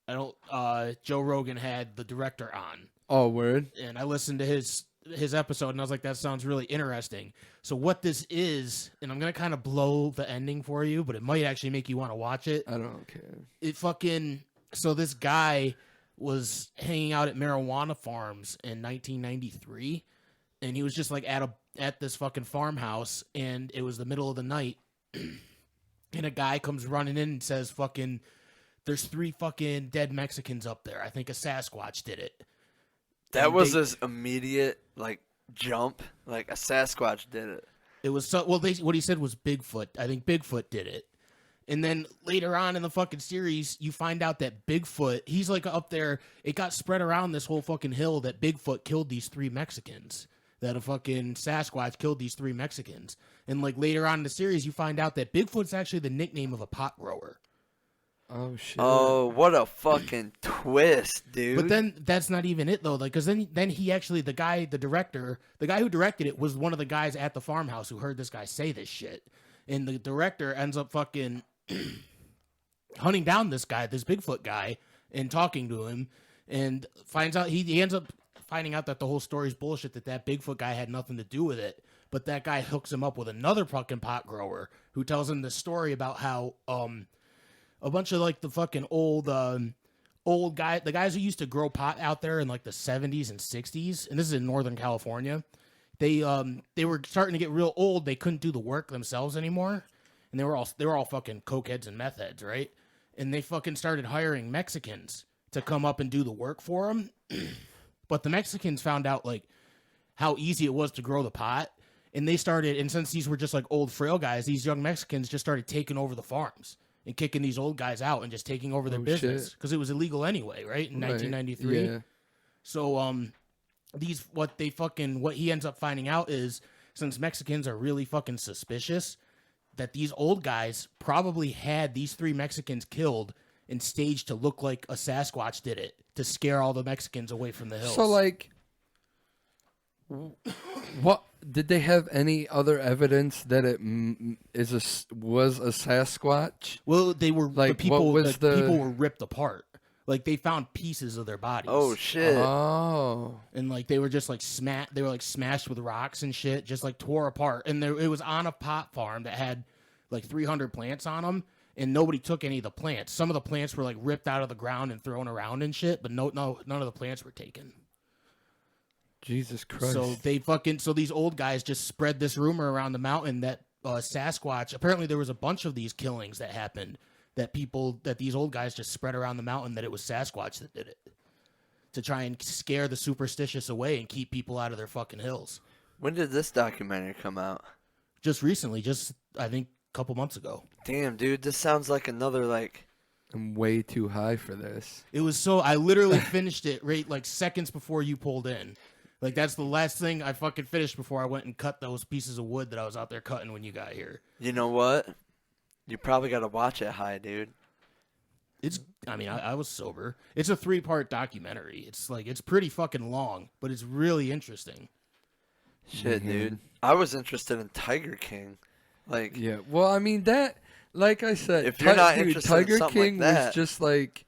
Joe Rogan had the director on. Oh, word. And I listened to his episode, and I was like, that sounds really interesting. So what this is, and I'm going to kind of blow the ending for you, but it might actually make you want to watch it. I don't care. So this guy was hanging out at marijuana farms in 1993, and he was just like at this fucking farmhouse, and it was the middle of the night, and a guy comes running in and says, fucking, there's 3 fucking dead Mexicans up there. I think a Sasquatch did it. That was his immediate like jump. Like a Sasquatch did it. It was what he said was Bigfoot. I think Bigfoot did it. And then later on in the fucking series, you find out that Bigfoot, he's like up there. It got spread around this whole fucking hill that Bigfoot killed these 3 Mexicans. That a fucking Sasquatch killed these 3 Mexicans. And like later on in the series, you find out that Bigfoot's actually the nickname of a pot grower. Oh shit! Oh, what a fucking twist, dude! But then that's not even it though, like, because then he actually the guy who directed it was one of the guys at the farmhouse who heard this guy say this shit, and the director ends up fucking hunting down this Bigfoot guy, and talking to him, and finds out he ends up finding out that the whole story's bullshit. That Bigfoot guy had nothing to do with it, but that guy hooks him up with another fucking pot grower who tells him the story about how a bunch of like the fucking old guy, the guys who used to grow pot out there in like the 70s and 60s, and this is in Northern California. They were starting to get real old. They couldn't do the work themselves anymore, and they were all fucking cokeheads and meth heads, right? And they fucking started hiring Mexicans to come up and do the work for them. But the Mexicans found out like how easy it was to grow the pot, and since these were just like old frail guys, these young Mexicans just started taking over the farms and kicking these old guys out and just taking over their business because it was illegal anyway, right? In 1993. Yeah. So what he ends up finding out is, since Mexicans are really fucking suspicious, that these old guys probably had these 3 Mexicans killed and staged to look like a Sasquatch did it to scare all the Mexicans away from the hills. So like, what did they have any other evidence that it was a Sasquatch? Well, they were like people were ripped apart. Like they found pieces of their bodies. Oh shit! Oh, and like they were just like They were like smashed with rocks and shit, just like tore apart. And it was on a pot farm that had like 300 plants on them, and nobody took any of the plants. Some of the plants were like ripped out of the ground and thrown around and shit, but none of the plants were taken. Jesus Christ! So these old guys just spread this rumor around the mountain that Sasquatch. Apparently, there was a bunch of these killings that happened. That these old guys just spread around the mountain that it was Sasquatch that did it to try and scare the superstitious away and keep people out of their fucking hills. When did this documentary come out? Just recently, I think a couple months ago. Damn, dude, this sounds like another like. I'm way too high for this. It was I literally finished it right like seconds before you pulled in. Like that's the last thing I fucking finished before I went and cut those pieces of wood that I was out there cutting when you got here. You know what? You probably got to watch it high, dude. I was sober. It's a 3-part documentary. It's pretty fucking long, but it's really interesting. Shit, dude. I was interested in Tiger King. Like, yeah. Well, I mean that, like I said, if you're not interested Tiger in something King like that, was just like,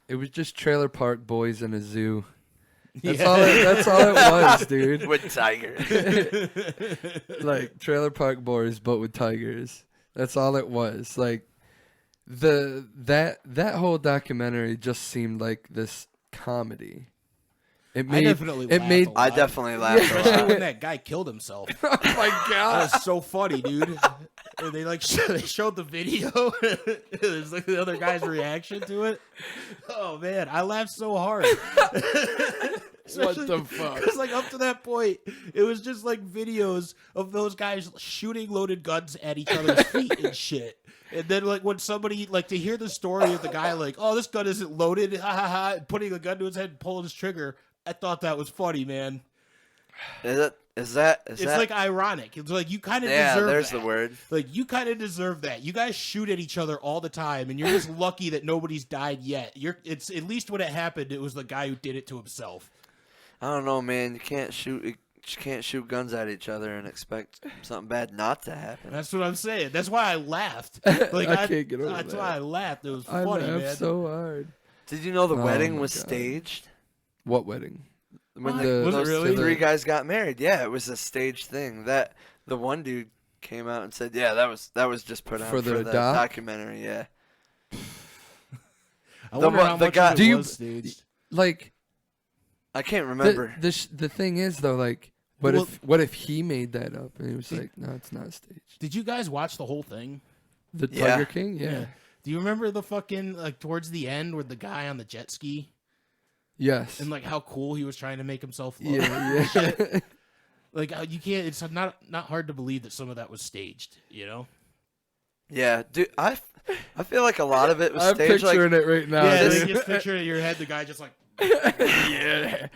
it was just trailer park boys in a zoo. That's Yeah. That's all it was, dude. with Tiger. Like trailer park boys, but with tigers. That's all it was. Like that whole documentary just seemed like this comedy. It I made definitely it laughed made a lot. I definitely laughed a Especially lot. when that guy killed himself. oh my That god. was so funny, dude. And they like they showed the video. There's like the other guy's reaction to it. Oh man, I laughed so hard. What the fuck? Because like up to that point, it was just like videos of those guys shooting loaded guns at each other's feet and shit. And then like when somebody like to hear the story of the guy like, oh, this gun isn't loaded, ha ha ha, and putting the gun to his head and pulling his trigger. I thought that was funny, man. Is that It's like ironic. It's like you kind of yeah, deserve there's that. the word. Like you kind of deserve that. You guys shoot at each other all the time, and you're just lucky that nobody's died yet. It's at least when it happened, it was the guy who did it to himself. I don't know, man. You can't shoot guns at each other and expect something bad not to happen. That's what I'm saying. That's why I laughed. Like I can't get over That's that. why I laughed. It was I funny, laughed man. so hard. Did you know the Oh wedding my was God. staged? What wedding? When What? Was it those really? three guys got married, yeah, it was a staged thing. That the one dude came out and said, "Yeah, that was just put on For the the doc? documentary." Yeah, I The wonder one- how the much guy- of it Do you- was staged. Like I can't remember. the thing is though, like Well- what if he made that up and he was like, no, it's not staged. Did you guys watch the whole thing? The Yeah. Tiger King, yeah. Do you remember the fucking like towards the end with the guy on the jet ski Yes. and like how cool he was trying to make himself look? yeah, yeah. Like you can't. It's not hard to believe that some of that was staged. You know. Yeah, dude, I feel like a lot of it was I'm staged. Like, picturing it right now. Yeah, dude. like, just picture it in your head. The guy just like. yeah.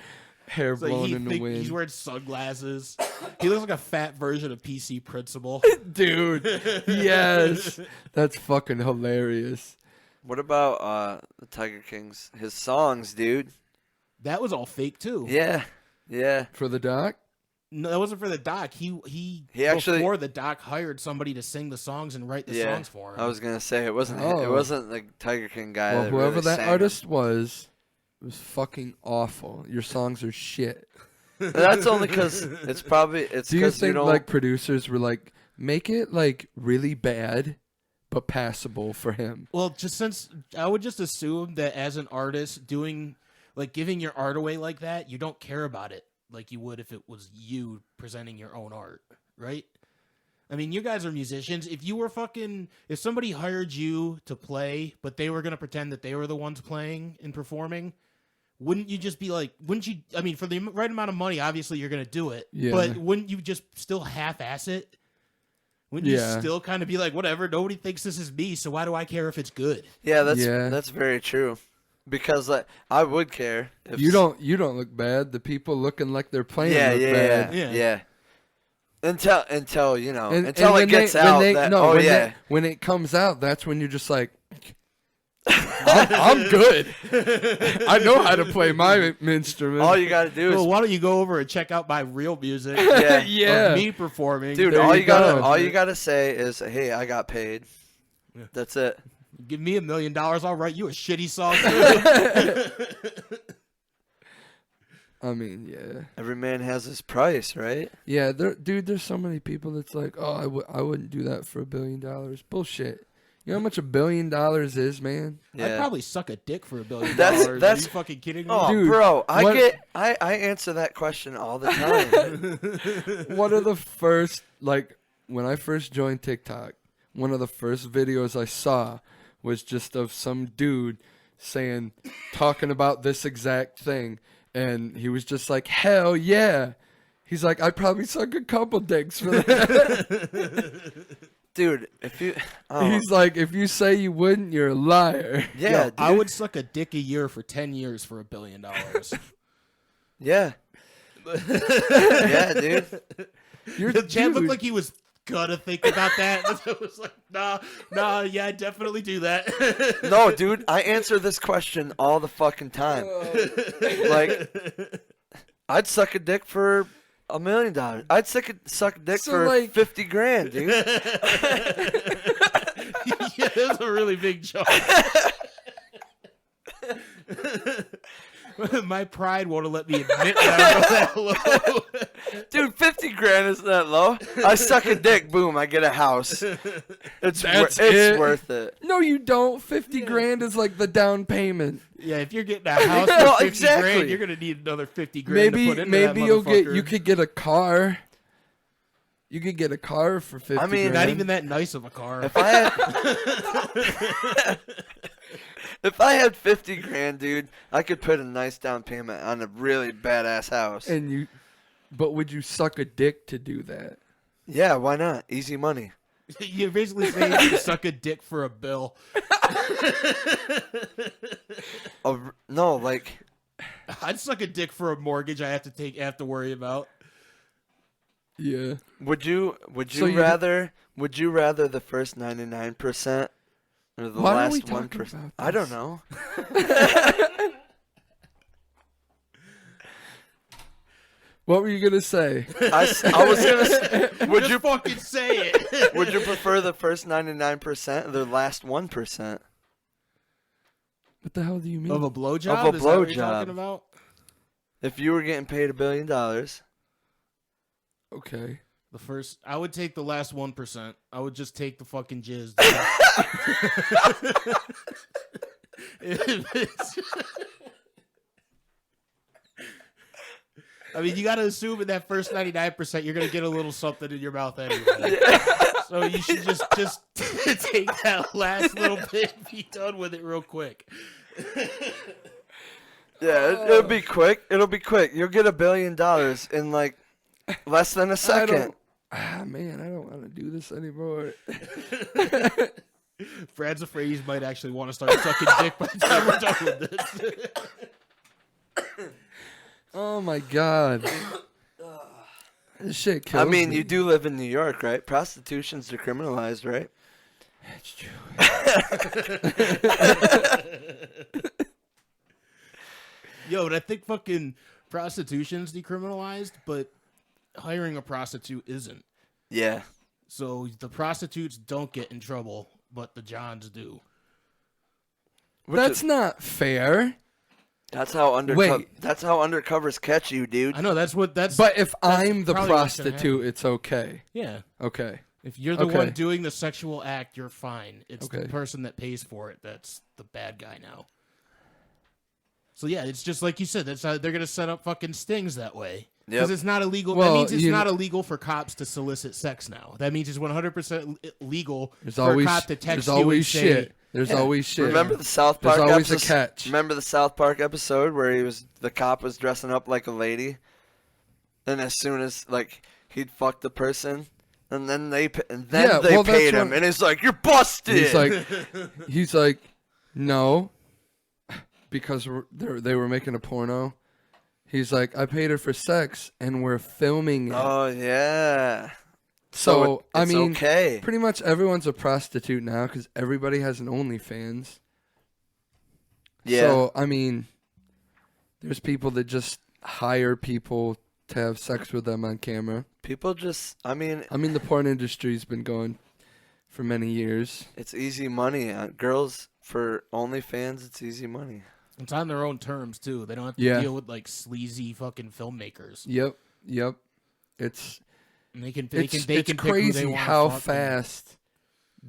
Hair It's like blown in the wind. he's wearing sunglasses. He looks like a fat version of PC Principal. Dude, yes. That's fucking hilarious. what about the Tiger King's his songs, dude? That was all fake too. Yeah, yeah. For the doc? No, that wasn't for the doc. He actually- before the doc hired somebody to sing the songs and write the Yeah, songs for him. I was gonna say it wasn't Oh. the Tiger King guy. Well, that whoever really that sang artist was fucking awful. Your songs are shit. them. That's only because it's Do you because think don't. like producers were like, make it like really bad but passable for him? Well, just since I would just assume that as an artist doing like giving your art away like that, you don't care about it like you would if it was you presenting your own art, right? I mean, you guys are musicians. If somebody hired you to play, but they were going to pretend that they were the ones playing and performing, wouldn't you just be like, I mean, for the right amount of money, obviously you're going to do it, Yeah. but wouldn't you just still half-ass it? Wouldn't you Yeah. still kind of be like, whatever, nobody thinks this is me, so why do I care if it's good? Yeah, Yeah. that's very true. Because like I would care if You don't look bad. The people looking like they're playing Yeah, look yeah, bad. yeah, Yeah. yeah. Until you know, And until when it gets they, out when they, that no, when yeah, they, when it comes out, that's when you're just like, I'm good. I know how to play my instrument. all you gotta do is Well, why don't you go over and check out my real music yeah, yeah. of me performing? dude. There All you you gotta go. all you gotta say is, "Hey, I got paid." Yeah. That's it. Give me $1 million, I'll write you a shitty song. Too. I mean, yeah. Every man has his price, right? Yeah, dude, there's so many people that's like, oh, I wouldn't do that for $1 billion. Bullshit. You know how much $1 billion is, man? I'd Yeah. probably suck a dick for $1 billion. That's- Are that's- you fucking kidding me? Oh, Dude, bro, what- I answer that question all the time. One of the first, like, when I first joined TikTok, one of the first videos I saw was just of some dude talking about this exact thing. And he was just like, hell yeah. He's like, I'd probably suck a couple dicks for that. Dude, if you oh, He's like, if you say you wouldn't, you're a liar. yeah, Yo, dude. I would suck a dick a year for 10 years for $1 billion. Yeah. Yeah, dude. You're Chad looked dude. like he was gonna think about that. I was like, nah, yeah, I'd definitely do that. No, dude, I answer this question all the fucking time. Like, I'd suck a dick for $1 million. I'd suck a dick So, for like- 50 grand, dude. Yeah, that's a really big joke. My pride won't let me admit that I go that low. Dude, 50 grand isn't that low. I suck a dick, boom, I get a house. It's worth it. No, you don't. 50 grand is like the down payment. Yeah, if you're getting a house for 50 grand, you're gonna need another 50 grand to put into that motherfucker. You could get a car. You could get a car for 50 grand. Not even that nice of a car. If I had 50 grand, dude, I could put a nice down payment on a really badass house. But would you suck a dick to do that? Yeah, why not? Easy money. You're basically saying you suck a dick for a bill. No, like I'd suck a dick for a mortgage I have to worry about. Yeah. Would you rather the first 99% or the last 1%? I don't know. What were you gonna say? I was gonna say, would you fucking say it? Would you prefer the first 99% or the last 1%? What the hell do you mean? Of a blowjob? Of a Is that what blowjob. you're talking about? If you were getting paid $1 billion. Okay. I would take the last 1%. I would just take the fucking jizz. I mean, you got to assume in that first 99%, you're going to get a little something in your mouth anyway. So you should just take that last little bit and be done with it real quick. Yeah, it'll be quick. It'll be quick. You'll get $1 billion in like less than a second. Man, I don't want to do this anymore. Brad's afraid he might actually want to start sucking dick by the time we're done with this. Oh my god. This shit kills me. You do live in New York, right? Prostitution's decriminalized, right? That's true. Yo, but I think fucking prostitution's decriminalized, but hiring a prostitute isn't. Yeah. So the prostitutes don't get in trouble, but the Johns do. That's not fair. That's how undercovers catch you, dude. I know But if I'm the prostitute, it's okay. Yeah. Okay. If you're the one doing the sexual act, you're fine. It's the person that pays for it that's the bad guy now. So yeah, it's just like you said. That's how they're gonna set up fucking stings that way. Because it's not illegal. That means it's not illegal for cops to solicit sex now. That means it's 100% legal for a cop to text you and say, There's always shit. Remember the South Park There's always episode? a catch. Remember the South Park episode where the cop was dressing up like a lady, and as soon as he'd fuck the person, and then they paid him, and he's like, "You're busted." He's like, no, because they were making a porno. He's like, I paid her for sex, and we're filming it. Oh yeah. So it's okay. Pretty much everyone's a prostitute now because everybody has an OnlyFans. Yeah. So there's people that just hire people to have sex with them on camera. People just, the porn industry's been going for many years. It's easy money. Girls for OnlyFans, it's easy money. It's on their own terms too. They don't have to deal with sleazy fucking filmmakers. Yep. It's it's crazy how fast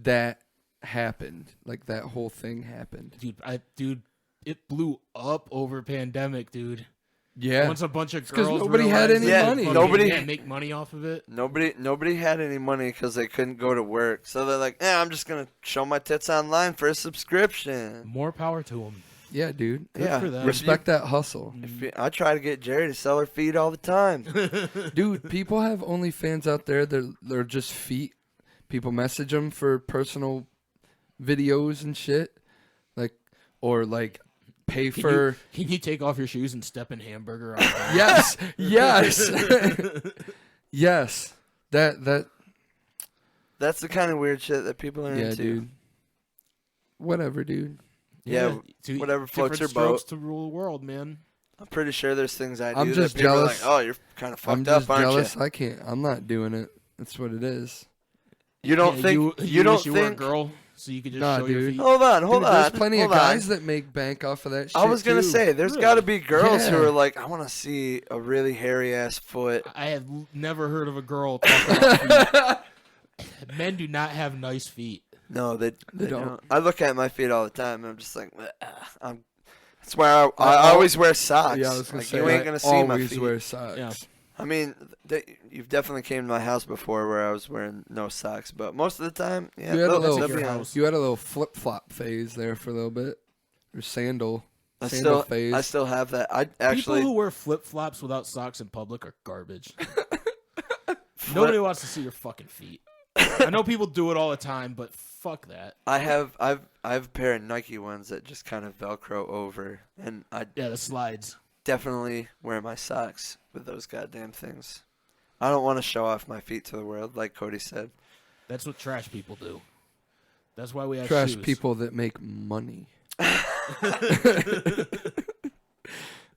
that happened. Like that whole thing happened. Dude, it blew up over pandemic, dude. Yeah. Once a bunch of girls nobody had any money. Nobody can't make money off of it. Nobody had any money because they couldn't go to work. So they're like, I'm just gonna show my tits online for a subscription. More power to them. Yeah, dude. Good for them. Respect that hustle. I try to get Jerry to sell her feet all the time. Dude, people have OnlyFans out there. They're just feet. People message them for personal videos and shit. Or pay for... Can you take off your shoes and step in hamburger? Yes. Yes. That's the kind of weird shit that people are into. Yeah, dude. Whatever, dude. Yeah, whatever floats your boat. To rule the world, man. I'm pretty sure there's things I do I'm just that people jealous. are like, oh, you're kind of fucked up, aren't jealous. you? I can't. I'm not doing it. That's what it is. You don't think you don't wish you think were a girl so you could just Nah, show your dude. feet? Hold on, hold Dude, on. there's plenty of hold on. guys that make bank off of that shit. I was gonna too. say, there's Really? got to be girls who Yeah. are like, I want to see a really hairy ass foot. I have never heard of a girl talk about feet. Men do not have nice feet. No, they don't. don't. I look at my feet all the time, and I'm just like, that's why I always wear socks. Yeah, I was gonna like, say, you ain't I gonna see my always feet. wear socks. Yeah. I mean, you've definitely came to my house before where I was wearing no socks, but most of the time, yeah. You had a they'll- little- they'll Your be on. house. You had a little flip flop phase there for a little bit, or sandal I phase. still have that. I People actually who wear flip flops without socks in public are garbage. Nobody wants to see your fucking feet. I know people do it all the time, but fuck that. I have a pair of Nike ones that just kind of Velcro over, and I Yeah, the slides. definitely wear my socks with those goddamn things. I don't want to show off my feet to the world, like Cody said. That's what trash people do. That's why we have Trash shoes. people that make money.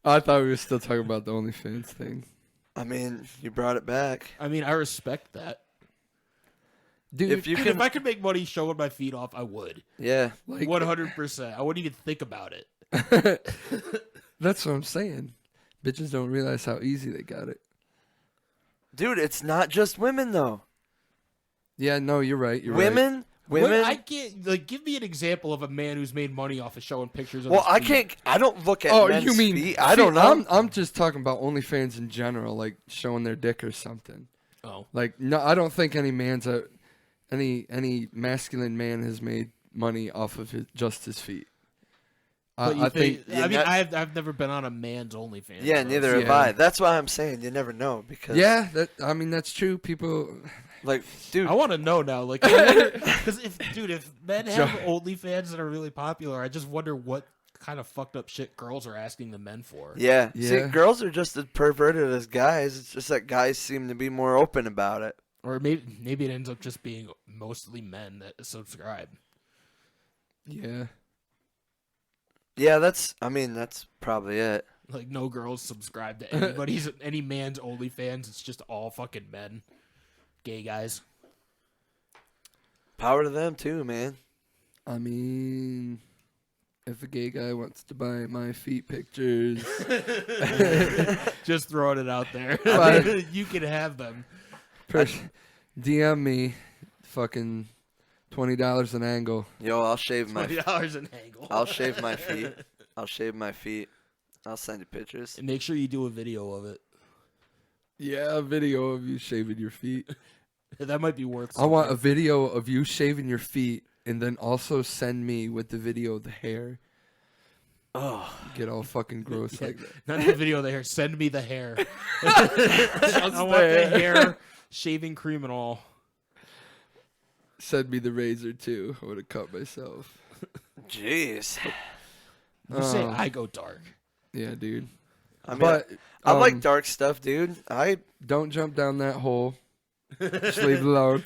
I thought we were still talking about the OnlyFans thing. I mean, you brought it back. I mean, I respect that. Dude, If you If can, I could make money showing my feet off, I would. yeah. like, 100%. I wouldn't even think about it. that's what I'm saying. Bitches don't realize how easy they got it. Dude, it's not just women though. Yeah, no, you're right. You're right. Women. I can't, like, give me an example of a man who's made money off of showing pictures of Well, his I feet. can't. I don't look at Oh, men's you mean feet. I don't know. I'm just talking about OnlyFans in general, like showing their dick or something. Oh. Like, no, I don't think any masculine man has made money off of just his feet. But you I think Yeah, I mean, that- I've never been on a man's OnlyFans. Yeah, so- neither have Yeah. I. That's why I'm saying you never know because yeah, that's true. People, like, dude, I want to know now, like, because if men have OnlyFans that are really popular, I just wonder what kind of fucked up shit girls are asking the men for. yeah. See, Yeah. girls are just as perverted as guys. It's just that guys seem to be more open about it. Or maybe it ends up just being mostly men that subscribe. yeah. Yeah, that's probably it. Like, no girls subscribe to any man's OnlyFans. It's just all fucking men, gay guys. Power to them too, man. I mean, if a gay guy wants to buy my feet pictures, Just throwing it out there. Fine. You can have them. DM me, fucking $20 an angle. Yo, I'll shave my $20 an angle. I'll shave my feet. I'll shave my feet. I'll send you pictures. And make sure you do a video of it. Yeah, a video of you shaving your feet. That might be worth I want a something. video of you shaving your feet, and then also send me with the video of the hair. Oh, Get all fucking gross Yeah, like that. not the video of the hair. Send me the hair. I want the hair, shaving cream and all. Send me the razor too. I would have cut myself. jeez. You say I go dark. Yeah, dude. I mean, But I like dark stuff, dude. don't jump down that hole. Just leave it alone.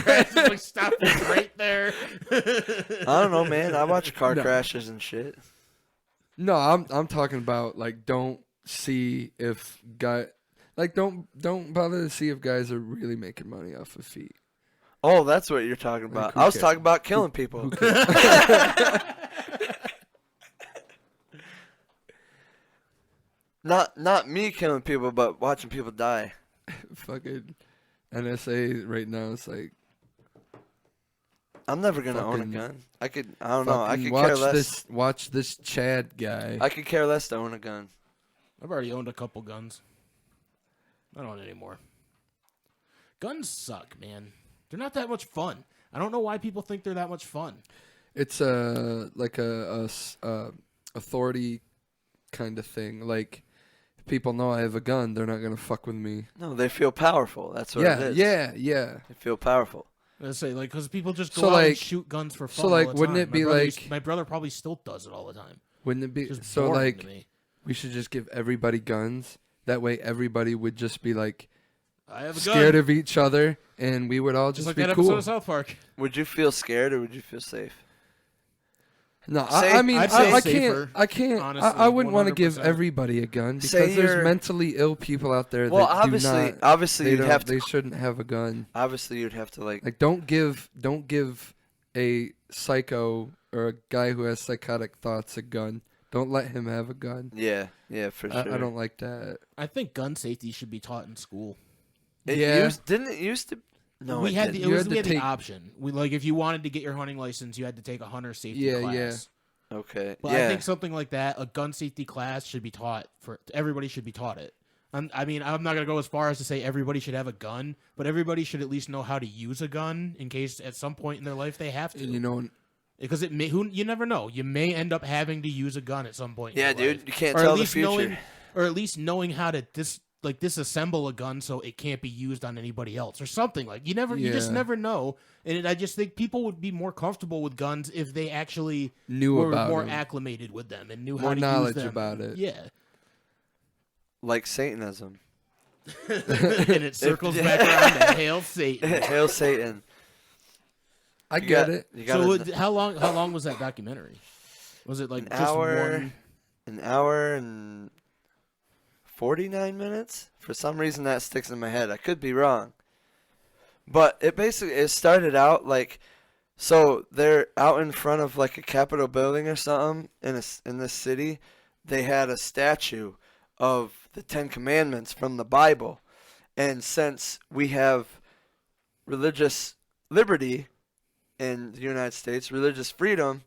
Brad's like, stop it right there. I don't know, man. I watch car No. crashes and shit. No, I'm talking about like don't see if don't bother to see if guys are really making money off of feet. Oh, that's what you're talking about. who I was cares? talking about killing people. Not me killing people, but watching people die. Fucking NSA right now is like I'm never gonna own a Fucking- gun. I don't know. I fucking could care less. watch this Chad guy. I could care less to own a gun. I've already owned a couple guns. I don't anymore. Guns suck, man. They're not that much fun. I don't know why people think they're that much fun. It's like a authority kind of thing. Like if people know I have a gun, they're not gonna fuck with me. No, they feel powerful. That's what Yeah, it is. yeah. They feel powerful. Let's say, like, because people just go So, out and like- shoot guns for fun. so, like, all the wouldn't time. it be My brother like- my brother probably still does it all the time. Wouldn't it be It's just so? boring Like to me. we should just give everybody guns. That way, everybody would just be like I have a scared gun. of each other, and we would all Just just like be that cool. episode of South Park. Would you feel scared or would you feel safe? No, Say- I mean, I'd say I safer, can't. honestly, I wouldn't want to give 100%. everybody a gun Say because there's you're- mentally ill people out there Well, that obviously, do not. obviously They you'd don't. have to. They shouldn't have a gun. Obviously, you'd have to like. Like, don't give a psycho or a guy who has psychotic thoughts a gun. Don't let him have a gun. Yeah, for sure. I don't like that. I think gun safety should be taught in school. Didn't it used to? No, we had didn't. we had the option. We like if you wanted to get your hunting license, you had to take a hunter safety class. Okay. But I think something like that, a gun safety class, should be taught for everybody. Should be taught it. I mean, I'm not gonna go as far as to say everybody should have a gun, but everybody should at least know how to use a gun in case at some point in their life they have to. You know, because it may, you never know. You may end up having to use a gun at some point. Yeah, in your dude, life. you can't tell the future. Or at least knowing how to disassemble a gun so it can't be used on anybody else or something like. You just never know. And I just think people would be more comfortable with guns if they actually were more acclimated with them and knew how to use them. More knowledge about it. Yeah. Like Satanism. And it circles back around to Hail Satan. Hail Satan. I get it. So how long was that documentary? Was it like an hour and 49 minutes? For some reason that sticks in my head. I could be wrong. But it started out like, so they're out in front of like a Capitol building or something in this city. They had a statue of the Ten Commandments from the Bible. And since we have religious liberty in the United States, religious freedom,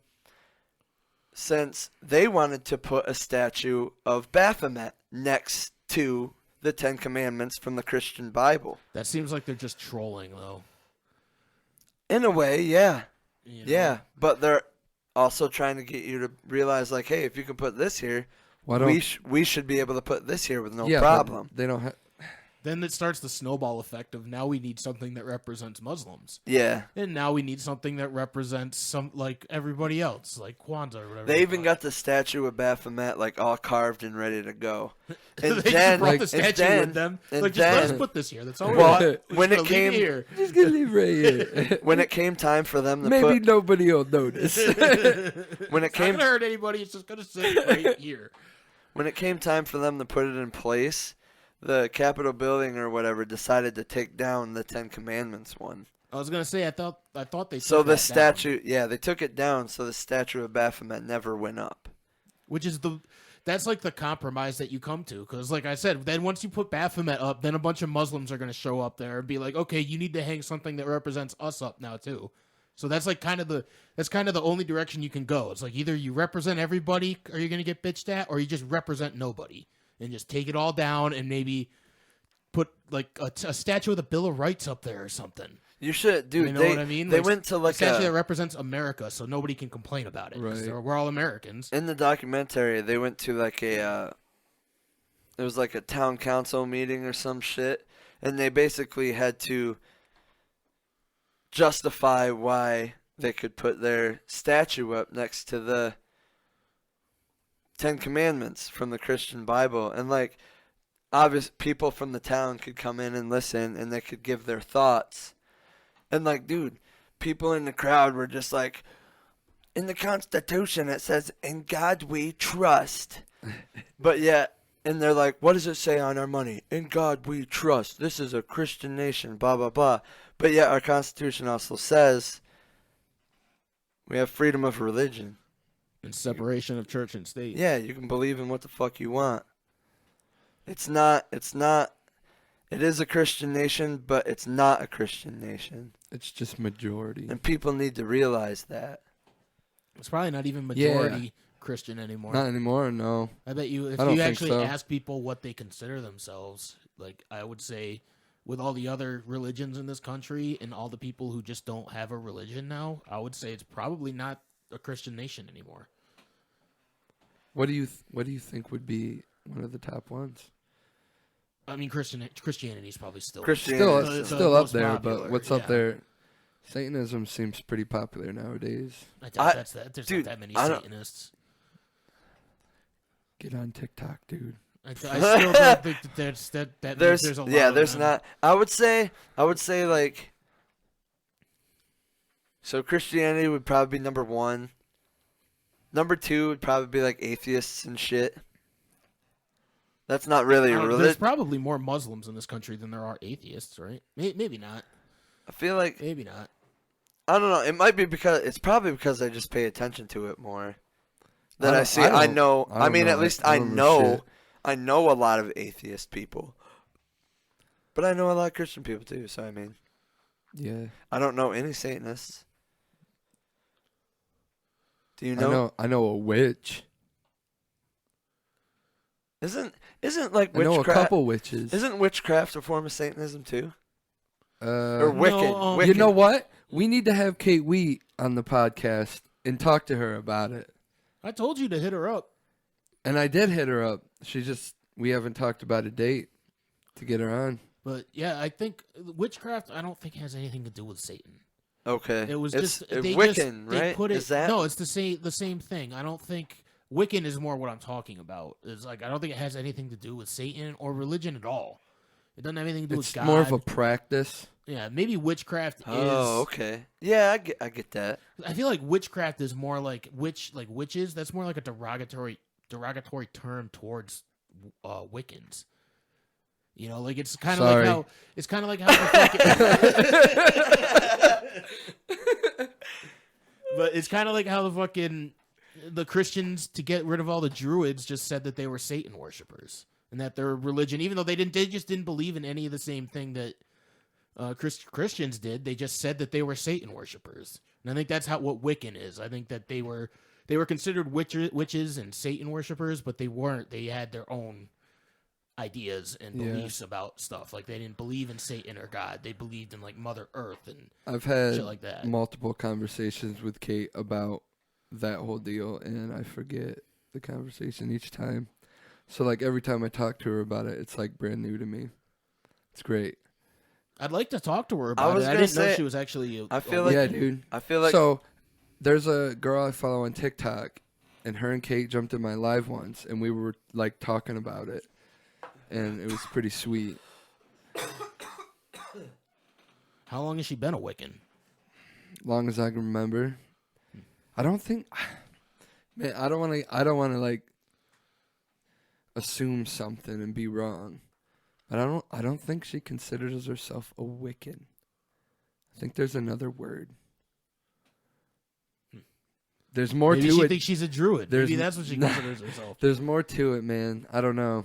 since they wanted to put a statue of Baphomet next to the Ten Commandments from the Christian Bible. That seems like they're just trolling, though. In a way, yeah. Yeah, but they're also trying to get you to realize, like, hey, if you can put this here, we should be able to put this here with no problem. They don't have. Then it starts the snowball effect of now we need something that represents Muslims. Yeah. And now we need something that represents some like everybody else, like Kwanzaa or whatever. They even got the statue of Baphomet like all carved and ready to go. And they then just brought the statue with them. Like, just let's put this here. That's all we want. When it came here. Just gonna leave right here. When it came time for them to maybe nobody will notice. When it it's not gonna hurt anybody. It's just gonna sit right here. When it came time for them to put it in place, the Capitol building or whatever decided to take down the Ten Commandments one. I was gonna say I thought they took so the that statue down. They took it down so the statue of Baphomet never went up. Which is that's like the compromise that you come to, because like I said, then once you put Baphomet up, then a bunch of Muslims are gonna show up there and be like, okay, you need to hang something that represents us up now too. So that's like kind of the only direction you can go. It's like either you represent everybody, or you're gonna get bitched at, or you just represent nobody and just take it all down and maybe put like a statue of the Bill of Rights up there or something. You should, dude. You know what I mean? They went to like a statue that represents America, so nobody can complain about it. Right. We're all Americans. In the documentary, they went to like it was like a town council meeting or some shit, and they basically had to justify why they could put their statue up next to the Ten Commandments from the Christian Bible. And like, obvious people from the town could come in and listen, and they could give their thoughts. And like, dude, people in the crowd were just like, in the Constitution it says, "In God we trust." But yet, and they're like, what does it say on our money? "In God we trust. This is a Christian nation, blah, blah, blah." But yet our Constitution also says we have freedom of religion. And separation of church and state. Yeah, you can believe in what the fuck you want. It is a Christian nation, but it's not a Christian nation. It's just majority. And people need to realize that. It's probably not even majority Christian anymore. Not anymore, no. I bet you if you actually ask people what they consider themselves, like I would say with all the other religions in this country and all the people who just don't have a religion now, I would say it's probably not a Christian nation anymore. What do you think would be one of the top ones? I mean, Christianity is probably still still up there, popular, but what's up there? Satanism seems pretty popular nowadays. I doubt there's not that many Satanists. Get on TikTok, dude. I still don't think that there's a lot. Yeah, of there's them. not. I would say like. So Christianity would probably be number one. Number two would probably be like atheists and shit. That's not really a religion. There's probably more Muslims in this country than there are atheists, right? Maybe not. I feel like maybe not. I don't know. It might be it's probably because I just pay attention to it more. That I see. I mean, at least I know a lot of atheist people. But I know a lot of Christian people too, so I mean. Yeah. I don't know any Satanists. Do you know? I know a witch. Isn't like witchcraft? I know a couple witches. Isn't witchcraft a form of Satanism too? Or Wiccan. You know what? We need to have Kate Wheat on the podcast and talk to her about it. I told you to hit her up. And I did hit her up. We haven't talked about a date to get her on. But yeah, I think witchcraft, I don't think has anything to do with Satan. Okay. It was it's just Wiccan, right? Is that? No, it's the same thing. I don't think Wiccan is more what I'm talking about. It's like I don't think it has anything to do with Satan or religion at all. It doesn't have anything to do with God. It's more of a practice. Yeah, maybe witchcraft is. Oh, okay. Yeah, I get that. I feel like witchcraft is more like witches. That's more like a derogatory term towards Wiccans. You know, like it's kind of like how but it's kind of like how the Christians, to get rid of all the Druids, just said that they were Satan worshippers and that their religion, even though they just didn't believe in any of the same thing that Christians did, they just said that they were Satan worshippers. And I think that's what Wiccan is. I think that they were considered witches and Satan worshippers, but they weren't. They had their own ideas and beliefs about stuff. Like they didn't believe in Satan or God. They believed in like Mother Earth and I've had shit like that. multiple conversations with Kate about that whole deal, and I forget the conversation each time. So like every time I talk to her about it, it's like brand new to me. It's great. I'd like to talk to her about it. I didn't know she was actually. Yeah, dude. I feel like so. There's a girl I follow on TikTok, and her and Kate jumped in my live once, and we were like talking about it, and it was pretty sweet. How long has she been a Wiccan? Long as I can remember. I don't think. Man, I don't want to like assume something and be wrong, but I don't think she considers herself a Wiccan. I think there's another word. There's more Maybe to she it. thinks she's a druid. Maybe that's what she considers herself. There's more to it, man. I don't know.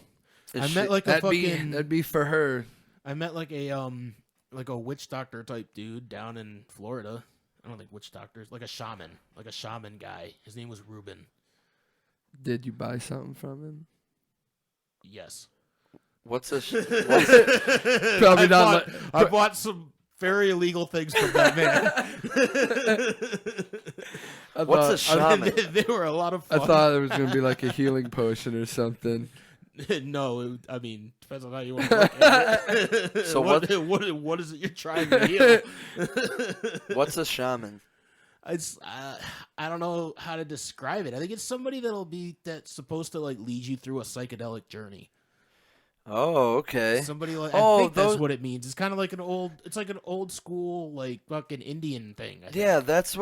That'd be for her. I met like a witch doctor type dude down in Florida. I don't think witch doctors, like a shaman guy. His name was Ruben. Did you buy something from him? Yes. What's a Probably not. I bought some very illegal things from that man. What's a shaman? They were a lot of fun. I thought it was going to be like a healing potion or something. No, I mean, depends on how you want to look at it. So what is it you're trying to heal? What's a shaman? It's I don't know how to describe it. I think it's somebody that's supposed to like lead you through a psychedelic journey. Oh, okay. Somebody like I think that's what it means. It's kind of like an old school like fucking Indian thing. I think. Yeah, that's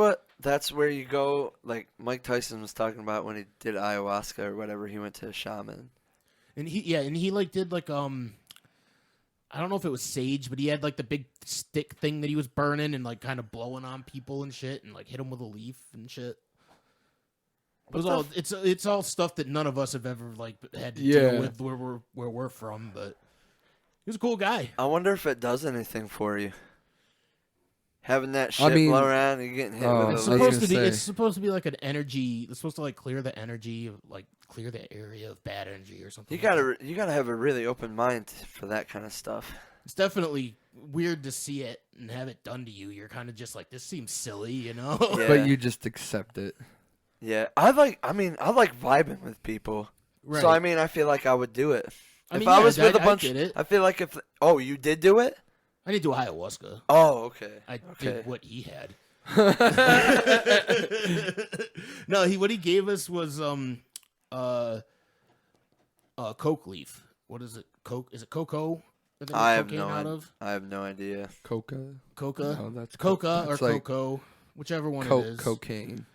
where you go. Like Mike Tyson was talking about when he did ayahuasca or whatever. He went to a shaman. And he like did like I don't know if it was sage, but he had like the big stick thing that he was burning and like kind of blowing on people and shit and like hit them with a leaf and shit. It's all stuff that none of us have ever like had to deal with where we're from, but he was a cool guy. I wonder if it does anything for you. Having that shit blow around and getting hit with it's supposed to be like an energy. It's supposed to like clear the energy of like clear the area of bad energy or something. You gotta have a really open mind for that kind of stuff. It's definitely weird to see it and have it done to you. You're kind of just like, this seems silly, you know? Yeah. But you just accept it. Yeah, I like vibing with people. Right. So I feel like I would do it. If I was with a bunch, I feel like you did do it? I didn't do ayahuasca. Oh, okay. I did what he had. No, what he gave us was coke leaf. What is it? Coke? Is it cocoa? I have no idea. Coca. No, that's coca or like cocoa, whichever one it is. Cocaine.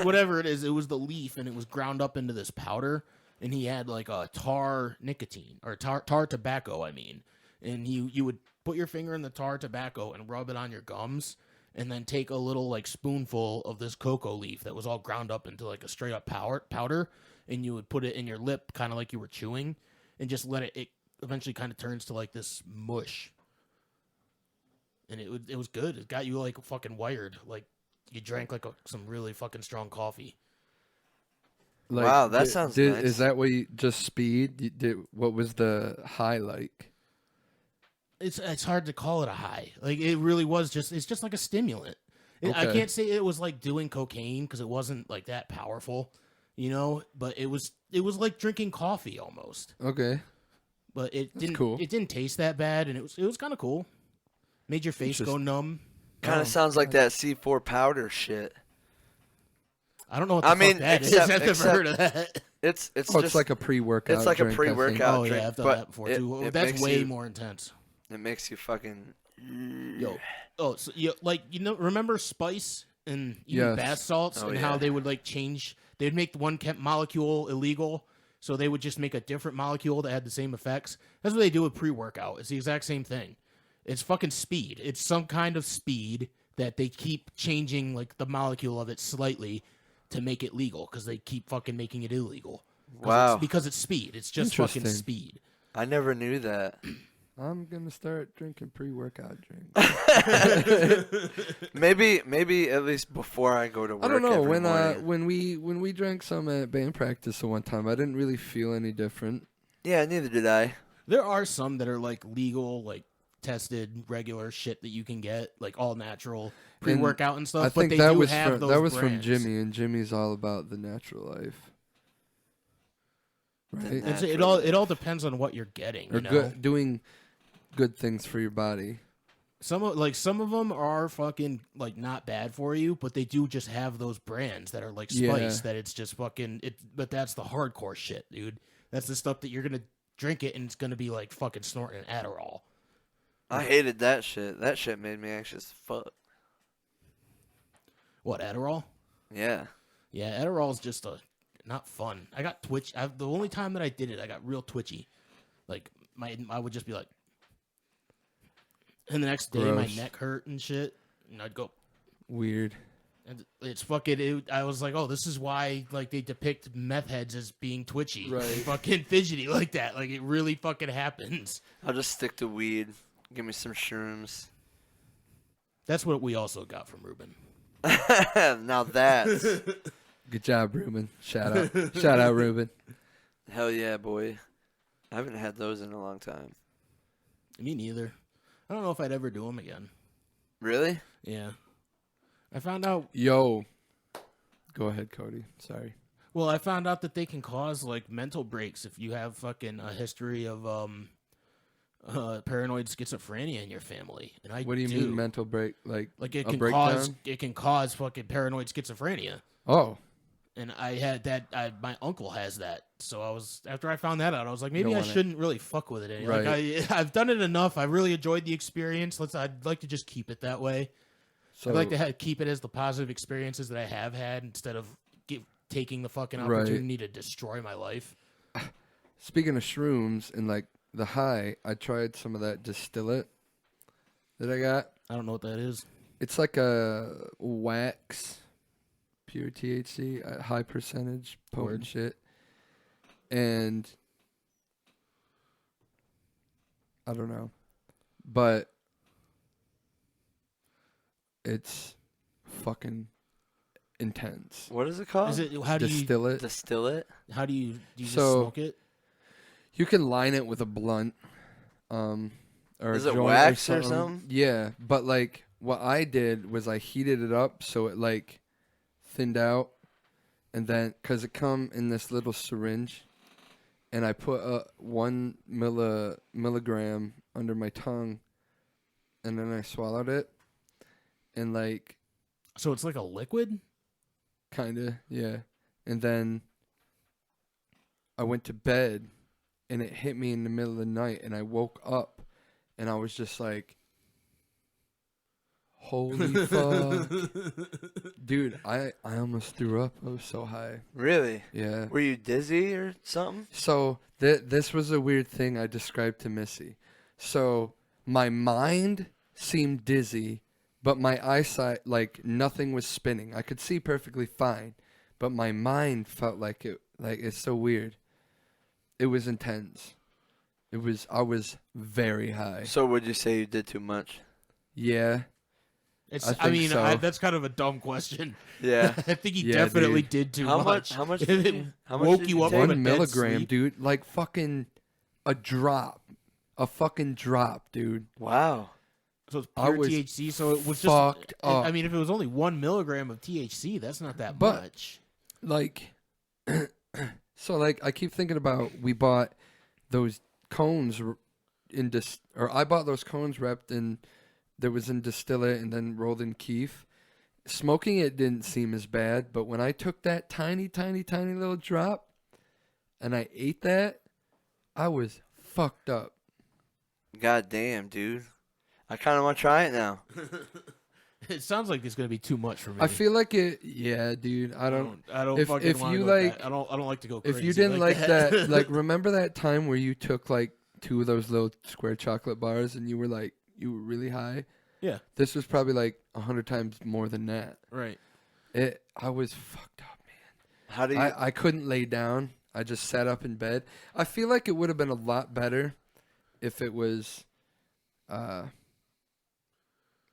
Whatever it is, it was the leaf, and it was ground up into this powder. And he had like a tar nicotine or tar tobacco. I mean, and you would put your finger in the tar tobacco and rub it on your gums, and then take a little like spoonful of this cocoa leaf that was all ground up into like a straight up powder, and you would put it in your lip, kind of like you were chewing, and just let it. It eventually kind of turns to like this mush, and it was good. It got you like fucking wired, like you drank like some really fucking strong coffee. Like, wow, that sounds nice. Is that what you just speed? What was the high like? It's hard to call it a high. Like it really was it's just like a stimulant. Okay. I can't say it was like doing cocaine because it wasn't like that powerful, but it was like drinking coffee almost. Okay. But it That's didn't cool. It didn't taste that bad, and it was kind of cool. Made your face go numb. Kind of sounds like that C4 powder shit. I don't know what the fuck that is. I've never heard of that. It's it's like a pre-workout. It's like a drink, pre-workout Oh drink. yeah, I've done that before too. That's makes way you- more intense. It makes you fucking. Yo, so remember spice and Yes. bath salts, Oh, and yeah. how they would like change? They'd make one molecule illegal, so they would just make a different molecule that had the same effects. That's what they do with pre-workout. It's the exact same thing. It's fucking speed. It's some kind of speed that they keep changing like the molecule of it slightly to make it legal because they keep fucking making it illegal. Wow. Because it's speed. It's just fucking Interesting. speed. I never knew that. I'm gonna start drinking pre-workout drinks. Maybe at least before I go to work. I don't know every morning. when we drank some at band practice the one time, I didn't really feel any different. Yeah, neither did I. There are some that are like legal, like tested, regular shit that you can get, like all natural pre-workout and stuff. I think but they that do was have from, those that was brands. from Jimmy, and Jimmy's all about the natural life. Right? It all depends on what you're getting. Or doing good things for your body. Some of them are fucking like not bad for you, but they do just have those brands that are like spice that it's just fucking it. But that's the hardcore shit, dude. That's the stuff that you're gonna drink it and it's gonna be like fucking snorting Adderall. I hated that shit. That shit made me anxious as fuck. What, Adderall? Yeah. Yeah, Adderall is just not fun. I got twitch. The only time that I did it, I got real twitchy. Like I would just be like, and the next day my Gross. neck hurt and shit, and I'd go. Weird. And it's fucking. I was like, oh, this is why like they depict meth heads as being twitchy, Right. fucking fidgety like that. Like it really fucking happens. I'll just stick to weed. Give me some shrooms. That's what we also got from Ruben. Now that's Good job, Ruben. Shout out. Shout out, Ruben. hell yeah, boy. I haven't had those in a long time. Me neither. I don't know if I'd ever do them again. Really? Yeah, I found out. Yo. Go ahead, Cody. Sorry. Well, I found out that they can cause like mental breaks if you have fucking a history of paranoid schizophrenia in your family. And I What do you mean mental break? Like it a can breakdown? cause fucking paranoid schizophrenia. Oh. And I had that. My uncle has that. So after I found that out, I was like, maybe don't I want it. shouldn't really fuck with it anymore. Right. Like I've done it enough. I really enjoyed the experience. I'd like to just keep it that way. So I'd like to keep it as the positive experiences that I have had instead of taking the fucking Right. opportunity to destroy my life. speaking of shrooms and like the high, I tried some of that distillate that I got. I don't know what that is. It's like a wax, pure THC, a high percentage, potent Word. shit. And I don't know, but it's fucking intense. What is it called? Is it how do you Distill it. Distill it? do you just So- smoke it? You can line it with a blunt, or Is a it joint wax or something? Yeah, but like what I did was I heated it up so it like thinned out, and then because it come in this little syringe, and I put 1 milligram under my tongue, and then I swallowed it, and like So it's like a liquid? kinda yeah, and then I went to bed. And it hit me in the middle of the night, and I woke up, and I was just like, "Holy fuck, dude!" I almost threw up. I was so high. Really? Yeah. Were you dizzy or something? So this was a weird thing I described to Missy. So my mind seemed dizzy, but my eyesight, like nothing was spinning. I could see perfectly fine, but my mind felt like it's so weird. It was intense. I was very high. So would you say you did too much? Yeah. I mean, so. that's kind of a dumb question. Yeah. I think he Yeah, definitely dude. did too How much. much If did it you- how much woke did you you up take? from a 1 dead milligram, sleep? dude. Like fucking a drop. A fucking drop, dude. Wow. So it's I pure was THC. So it was fucked just. up. I mean, if it was only 1 milligram of THC, that's not that But- much. Like, so like I keep thinking about we bought those cones or I bought those cones wrapped in, there was in distillate and then rolled in keef. Smoking it didn't seem as bad, but when I took that tiny, tiny, tiny little drop and I ate that, I was fucked up. God damn, dude. I kind of want to try it now. It sounds like it's gonna be too much for me. I feel like it, yeah, dude. I don't. I don't if- fucking if wanna you go with like- that. I don't like to go crazy. If you didn't like that, that, like, remember that time where you took like 2 of those little square chocolate bars and you were really high? Yeah. This was probably like 100 times more than that. Right. I was fucked up, man. How do you? I couldn't lay down. I just sat up in bed. I feel like it would have been a lot better if it was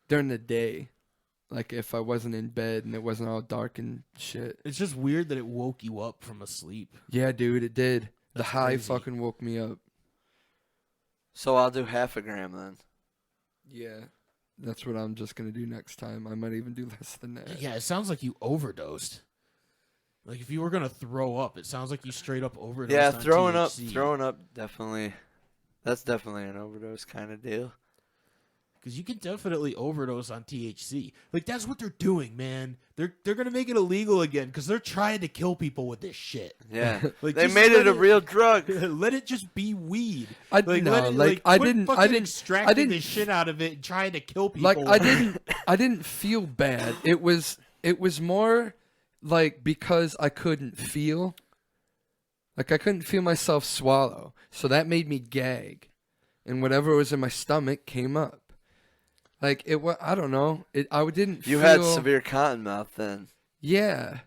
during the day. Like if I wasn't in bed and it wasn't all dark and shit. It's just weird that it woke you up from a sleep. Yeah, dude, it did. The That's high crazy. fucking woke me up. So I'll do half a gram then. Yeah. That's what I'm just going to do next time. I might even do less than that. Yeah, it sounds like you overdosed. Like if you were gonna throw up, it sounds like you straight up overdosed. Yeah, on throwing THC. up, definitely. That's definitely an overdose kind of deal. Because you can definitely overdose on THC. Like that's what they're doing, man. They're gonna make it illegal again because they're trying to kill people with this shit. Yeah, Like, they just made let it a real drug. Let it just be weed. I Like, no, let it, like quit I didn't fucking extracting the didn't- shit out of it and trying to kill people. like I didn't feel bad. It was more like because I couldn't feel. Like I couldn't feel myself swallow. So that made me gag. And whatever was in my stomach came up. Like it was, I don't know. I didn't You feel. had severe cotton mouth then. Yeah.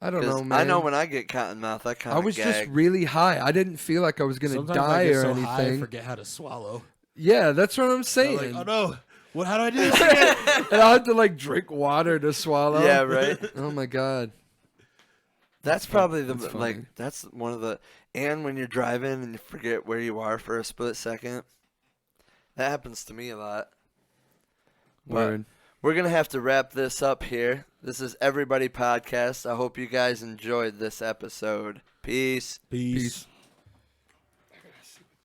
I don't know, 'Cause man. I know when I get cotton mouth, I kind I of was gag. just really high. I didn't feel like I was gonna Sometimes die I get or so high, I anything. forget how to swallow. Yeah, that's what I'm I'm saying. like, oh no, what? How do I do this again? And I had to like drink water to swallow. Yeah, right. Oh my god. That's probably the That's like. funny. That's one of the. And when you're driving and you forget where you are for a split second, that happens to me a lot. But Word. we're gonna have to wrap this up here. This is Everybody Podcast. I hope you guys enjoyed this episode. Peace. Peace.